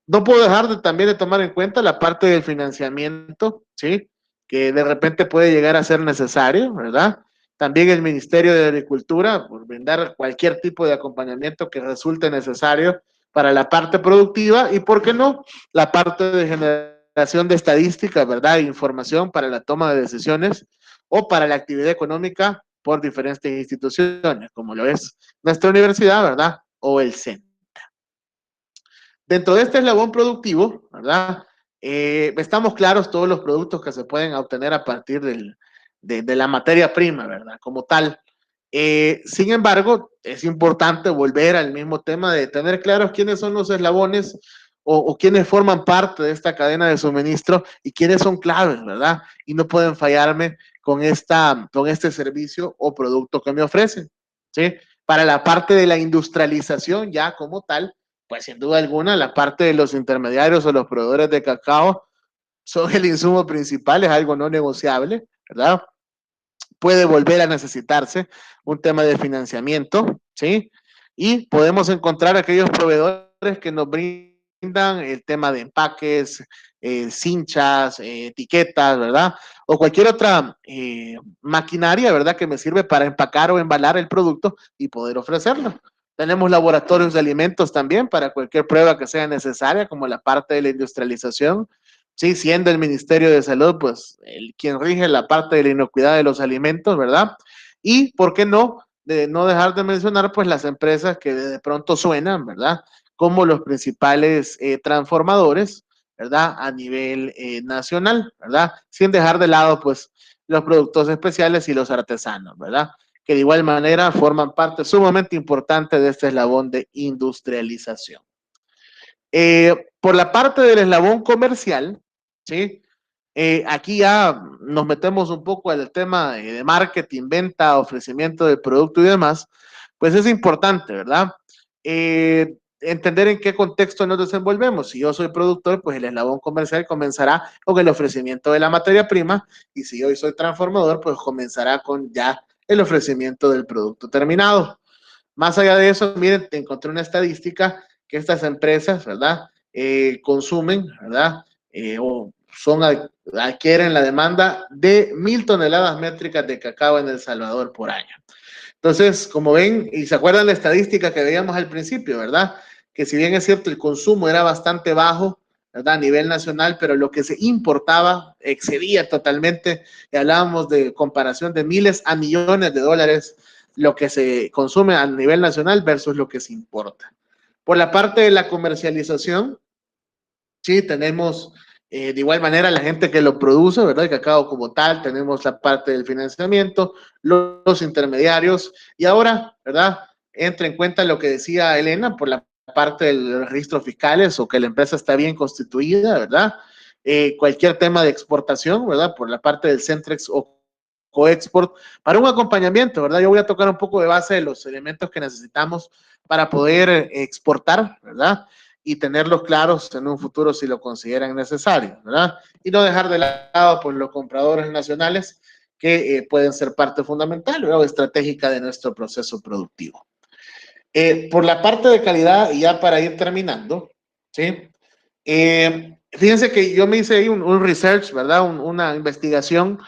No puedo dejar también de tomar en cuenta la parte del financiamiento, ¿sí? Que de repente puede llegar a ser necesario, ¿verdad? También el Ministerio de Agricultura, por brindar cualquier tipo de acompañamiento que resulte necesario para la parte productiva y, ¿por qué no?, la parte de generación de estadísticas, ¿verdad? E información para la toma de decisiones o para la actividad económica por diferentes instituciones, como lo es nuestra universidad, ¿verdad? O el CEN. Dentro de este eslabón productivo, ¿verdad? Estamos claros todos los productos que se pueden obtener a partir de la materia prima, ¿verdad? Como tal. Sin embargo, es importante volver al mismo tema de tener claros quiénes son los eslabones o quiénes forman parte de esta cadena de suministro y quiénes son claves, ¿verdad? Y no pueden fallarme con este servicio o producto que me ofrecen, ¿sí? Para la parte de la industrialización ya como tal, pues sin duda alguna la parte de los intermediarios o los proveedores de cacao son el insumo principal, es algo no negociable, ¿verdad? Puede volver a necesitarse un tema de financiamiento, ¿sí? Y podemos encontrar aquellos proveedores que nos brindan el tema de empaques, cinchas, etiquetas, ¿verdad? O cualquier otra maquinaria, ¿verdad? Que me sirve para empacar o embalar el producto y poder ofrecerlo. Tenemos laboratorios de alimentos también para cualquier prueba que sea necesaria, como la parte de la industrialización. Sí, siendo el Ministerio de Salud, pues, quien rige la parte de la inocuidad de los alimentos, ¿verdad? Y, ¿por qué no? De no dejar de mencionar, pues, las empresas que de pronto suenan, ¿verdad? Como los principales transformadores, ¿verdad? A nivel nacional, ¿verdad? Sin dejar de lado, pues, los productos especiales y los artesanos, ¿verdad? Que de igual manera forman parte sumamente importante de este eslabón de industrialización. Por la parte del eslabón comercial, ¿sí? Aquí ya nos metemos un poco al tema de marketing, venta, ofrecimiento del producto y demás, pues es importante, ¿verdad? Entender en qué contexto nos desenvolvemos. Si yo soy productor, pues el eslabón comercial comenzará con el ofrecimiento de la materia prima, y si yo soy transformador, pues comenzará con ya el ofrecimiento del producto terminado. Más allá de eso, miren, encontré una estadística que estas empresas, ¿verdad? Consumen, ¿verdad? O adquieren la demanda de 1,000 toneladas métricas de cacao en El Salvador por año. Entonces, como ven, y se acuerdan la estadística que veíamos al principio, ¿verdad? Que si bien es cierto, el consumo era bastante bajo, ¿verdad? A nivel nacional, pero lo que se importaba excedía totalmente, y hablábamos de comparación de miles a millones de dólares lo que se consume a nivel nacional versus lo que se importa. Por la parte de la comercialización, sí, tenemos de igual manera la gente que lo produce, ¿verdad? El cacao como tal, tenemos la parte del financiamiento, los intermediarios, y ahora, ¿verdad? Entra en cuenta lo que decía Elena por la parte del registro fiscales o que la empresa está bien constituida, ¿verdad? Cualquier tema de exportación, ¿verdad? Por la parte del Centrex o Coexport, para un acompañamiento, ¿verdad? Yo voy a tocar un poco de base de los elementos que necesitamos para poder exportar, ¿verdad? Y tenerlos claros en un futuro si lo consideran necesario, ¿verdad? Y no dejar de lado pues los compradores nacionales que pueden ser parte fundamental o estratégica de nuestro proceso productivo. Por la parte de calidad, y ya para ir terminando, ¿sí? Fíjense que yo me hice ahí un research, ¿verdad? Una investigación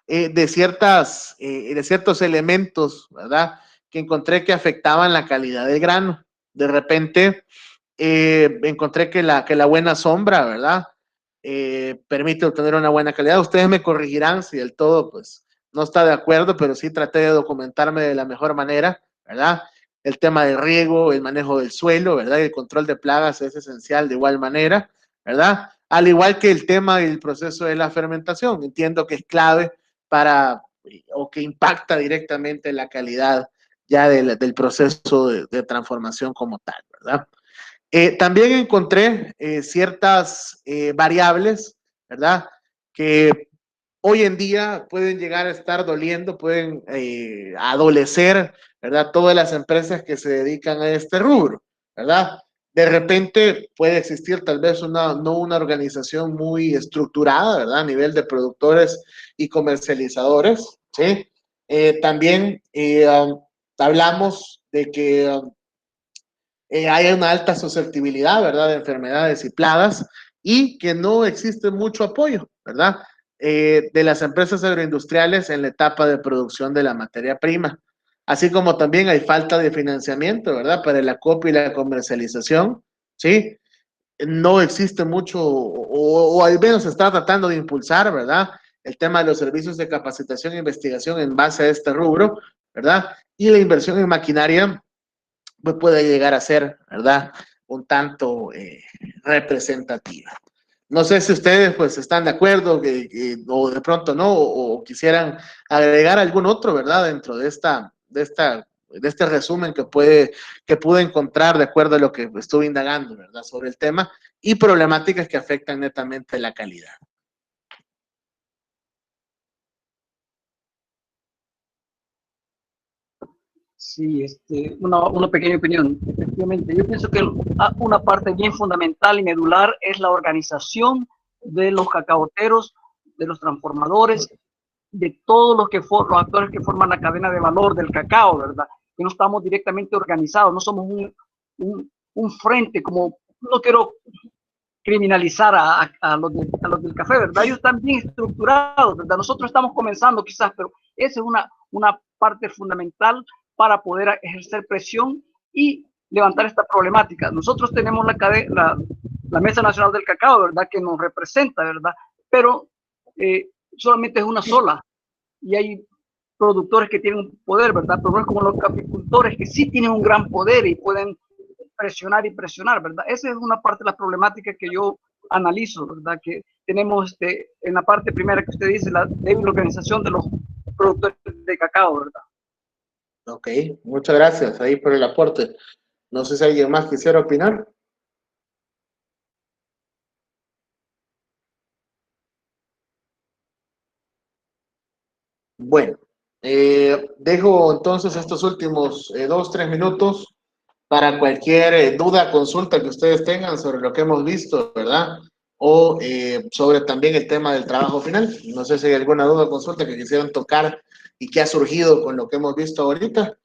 de ciertos elementos, ¿verdad? Que encontré que afectaban la calidad del grano. De repente, encontré que la buena sombra, ¿verdad? Permite obtener una buena calidad. Ustedes me corregirán si del todo, pues, no está de acuerdo, pero sí traté de documentarme de la mejor manera, ¿verdad? El tema del riego, el manejo del suelo, ¿verdad? El control de plagas es esencial de igual manera, ¿verdad? Al igual que el tema del proceso de la fermentación, entiendo que es clave para, o que impacta directamente la calidad ya del proceso de transformación como tal, ¿verdad? También encontré ciertas variables, ¿verdad? Que hoy en día pueden llegar a estar doliendo, pueden adolecer, ¿verdad? Todas las empresas que se dedican a este rubro, ¿verdad? De repente puede existir tal vez no una organización muy estructurada, ¿verdad? A nivel de productores y comercializadores, ¿sí? También hablamos de que hay una alta susceptibilidad, ¿verdad? De enfermedades y plagas, y que no existe mucho apoyo, ¿verdad? De las empresas agroindustriales en la etapa de producción de la materia prima. Así como también hay falta de financiamiento, ¿verdad? Para el acopio y la comercialización, ¿sí? No existe mucho, o al menos se está tratando de impulsar, ¿verdad? El tema de los servicios de capacitación e investigación en base a este rubro, ¿verdad? Y la inversión en maquinaria pues puede llegar a ser, ¿verdad? Un tanto representativa. No sé si ustedes pues están de acuerdo o de pronto no, o quisieran agregar algún otro, ¿verdad? Dentro de este resumen que pude encontrar de acuerdo a lo que estuve indagando, ¿verdad? Sobre el tema y problemáticas que afectan netamente la calidad. Sí, una pequeña opinión. Efectivamente, yo pienso que una parte bien fundamental y medular es la organización de los cacaoteros, de los transformadores, de todos los actores que forman la cadena de valor del cacao, ¿verdad? Que no estamos directamente organizados, no somos un frente como no quiero criminalizar a los del café, ¿verdad? Ellos están bien estructurados, ¿verdad? Nosotros estamos comenzando quizás, pero esa es una parte fundamental para poder ejercer presión y levantar esta problemática. Nosotros tenemos la Mesa Nacional del Cacao, ¿verdad? Que nos representa, ¿verdad? Pero solamente es una sola y hay productores que tienen un poder, ¿verdad? Productores como los caficultores que sí tienen un gran poder y pueden presionar y presionar, ¿verdad? Esa es una parte de la problemática que yo analizo, ¿verdad? Que tenemos en la parte primera que usted dice, la débil organización de los productores de cacao, ¿verdad? Ok, muchas gracias ahí por el aporte. No sé si alguien más quisiera opinar. Bueno, dejo entonces estos últimos 2, 3 minutos para cualquier duda, consulta que ustedes tengan sobre lo que hemos visto, ¿verdad? O sobre también el tema del trabajo final. No sé si hay alguna duda o consulta que quisieran tocar y que ha surgido con lo que hemos visto ahorita.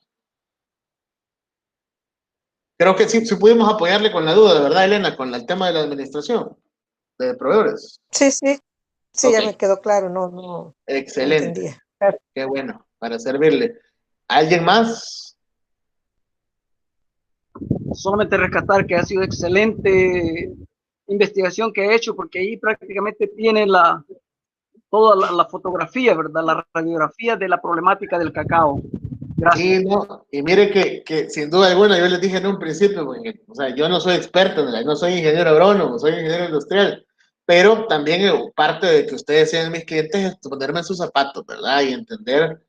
Creo que sí pudimos apoyarle con la duda, de verdad, Elena, con el tema de la administración de proveedores. Sí, sí, sí, Ok, ya me quedó claro, no excelente. entendía. Claro. Qué bueno, para servirle. ¿Alguien más? Solamente rescatar que ha sido excelente investigación que he hecho, porque ahí prácticamente tiene toda la fotografía, ¿verdad? La radiografía de la problemática del cacao. Gracias. Sí, no, y mire que sin duda alguna, yo les dije en un principio, porque, o sea, yo no soy experto, no soy ingeniero agrónomo, soy ingeniero industrial, pero también parte de que ustedes sean mis clientes es ponerme en sus zapatos, ¿verdad? Y entender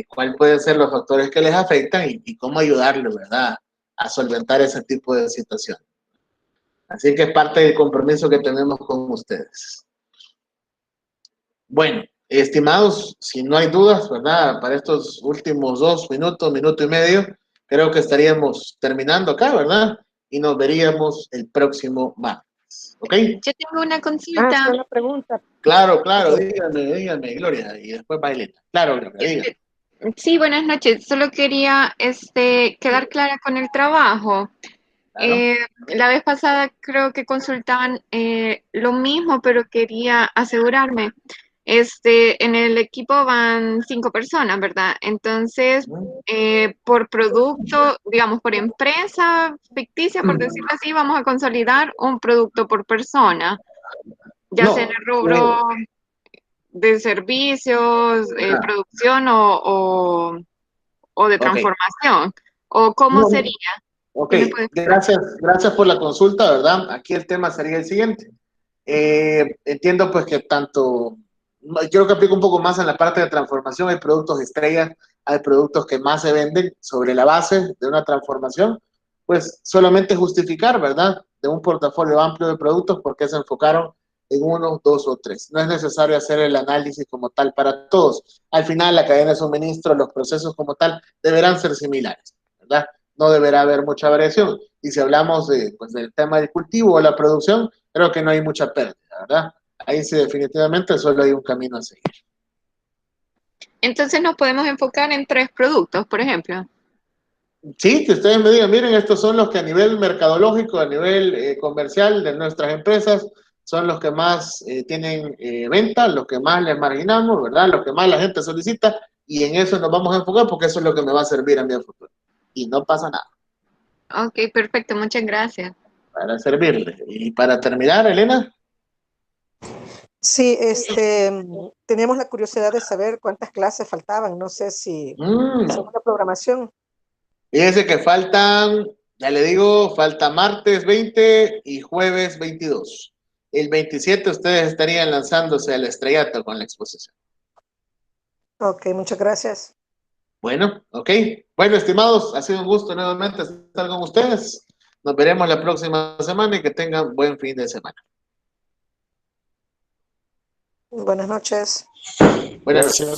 cuáles pueden ser los factores que les afectan y cómo ayudarles, ¿verdad? A solventar ese tipo de situación. Así que es parte del compromiso que tenemos con ustedes. Bueno, estimados, si no hay dudas, ¿verdad? Para estos últimos 2 minutos, minuto y medio, creo que estaríamos terminando acá, ¿verdad? Y nos veríamos el próximo martes. ¿Ok? Yo tengo una Ah, consulta. sí, una pregunta. Claro, claro, Ok. dígame, Gloria, y después Baileta. Claro, Gloria, dígame. Sí, buenas noches. Solo quería quedar clara con el trabajo. Claro. La vez pasada creo que consultaban lo mismo, pero quería asegurarme. En el equipo van 5 personas, ¿verdad? Entonces, por producto, digamos, por empresa ficticia, por decirlo así, vamos a consolidar un producto por persona, ya sea en No, el rubro de servicios, producción o de ok. transformación. ¿O cómo No, sería? ok, ¿Qué me puede explicar? gracias por la consulta, ¿verdad? Aquí el tema sería el siguiente. Entiendo pues que tanto, creo que aplico un poco más en la parte de transformación, hay productos estrellas, hay productos que más se venden sobre la base de una transformación, pues solamente justificar, ¿verdad? De un portafolio amplio de productos porque se enfocaron en 1, 2 o 3. No es necesario hacer el análisis como tal para todos. Al final la cadena de suministro, los procesos como tal deberán ser similares, ¿verdad? No deberá haber mucha variación. Y si hablamos pues, del tema del cultivo o la producción, creo que no hay mucha pérdida, ¿verdad? Ahí sí definitivamente solo hay un camino a seguir. Entonces nos podemos enfocar en 3 productos, por ejemplo. Sí, que ustedes me digan, miren, estos son los que a nivel mercadológico, a nivel comercial de nuestras empresas, son los que más tienen venta, los que más les marginamos, ¿verdad? Los que más la gente solicita, y en eso nos vamos a enfocar porque eso es lo que me va a servir a mí a futuro. Y no pasa nada. Ok, perfecto, muchas gracias. Para servirle. Y para terminar, Elena. Sí, teníamos la curiosidad de saber cuántas clases faltaban. No sé si hacemos una programación. Fíjense que faltan, ya le digo, falta martes 20 y jueves 22. El 27 ustedes estarían lanzándose al estrellato con la exposición. Ok, muchas gracias. Bueno, ok. Bueno, estimados, ha sido un gusto nuevamente estar con ustedes. Nos veremos la próxima semana y que tengan buen fin de semana. Buenas noches. Buenas noches.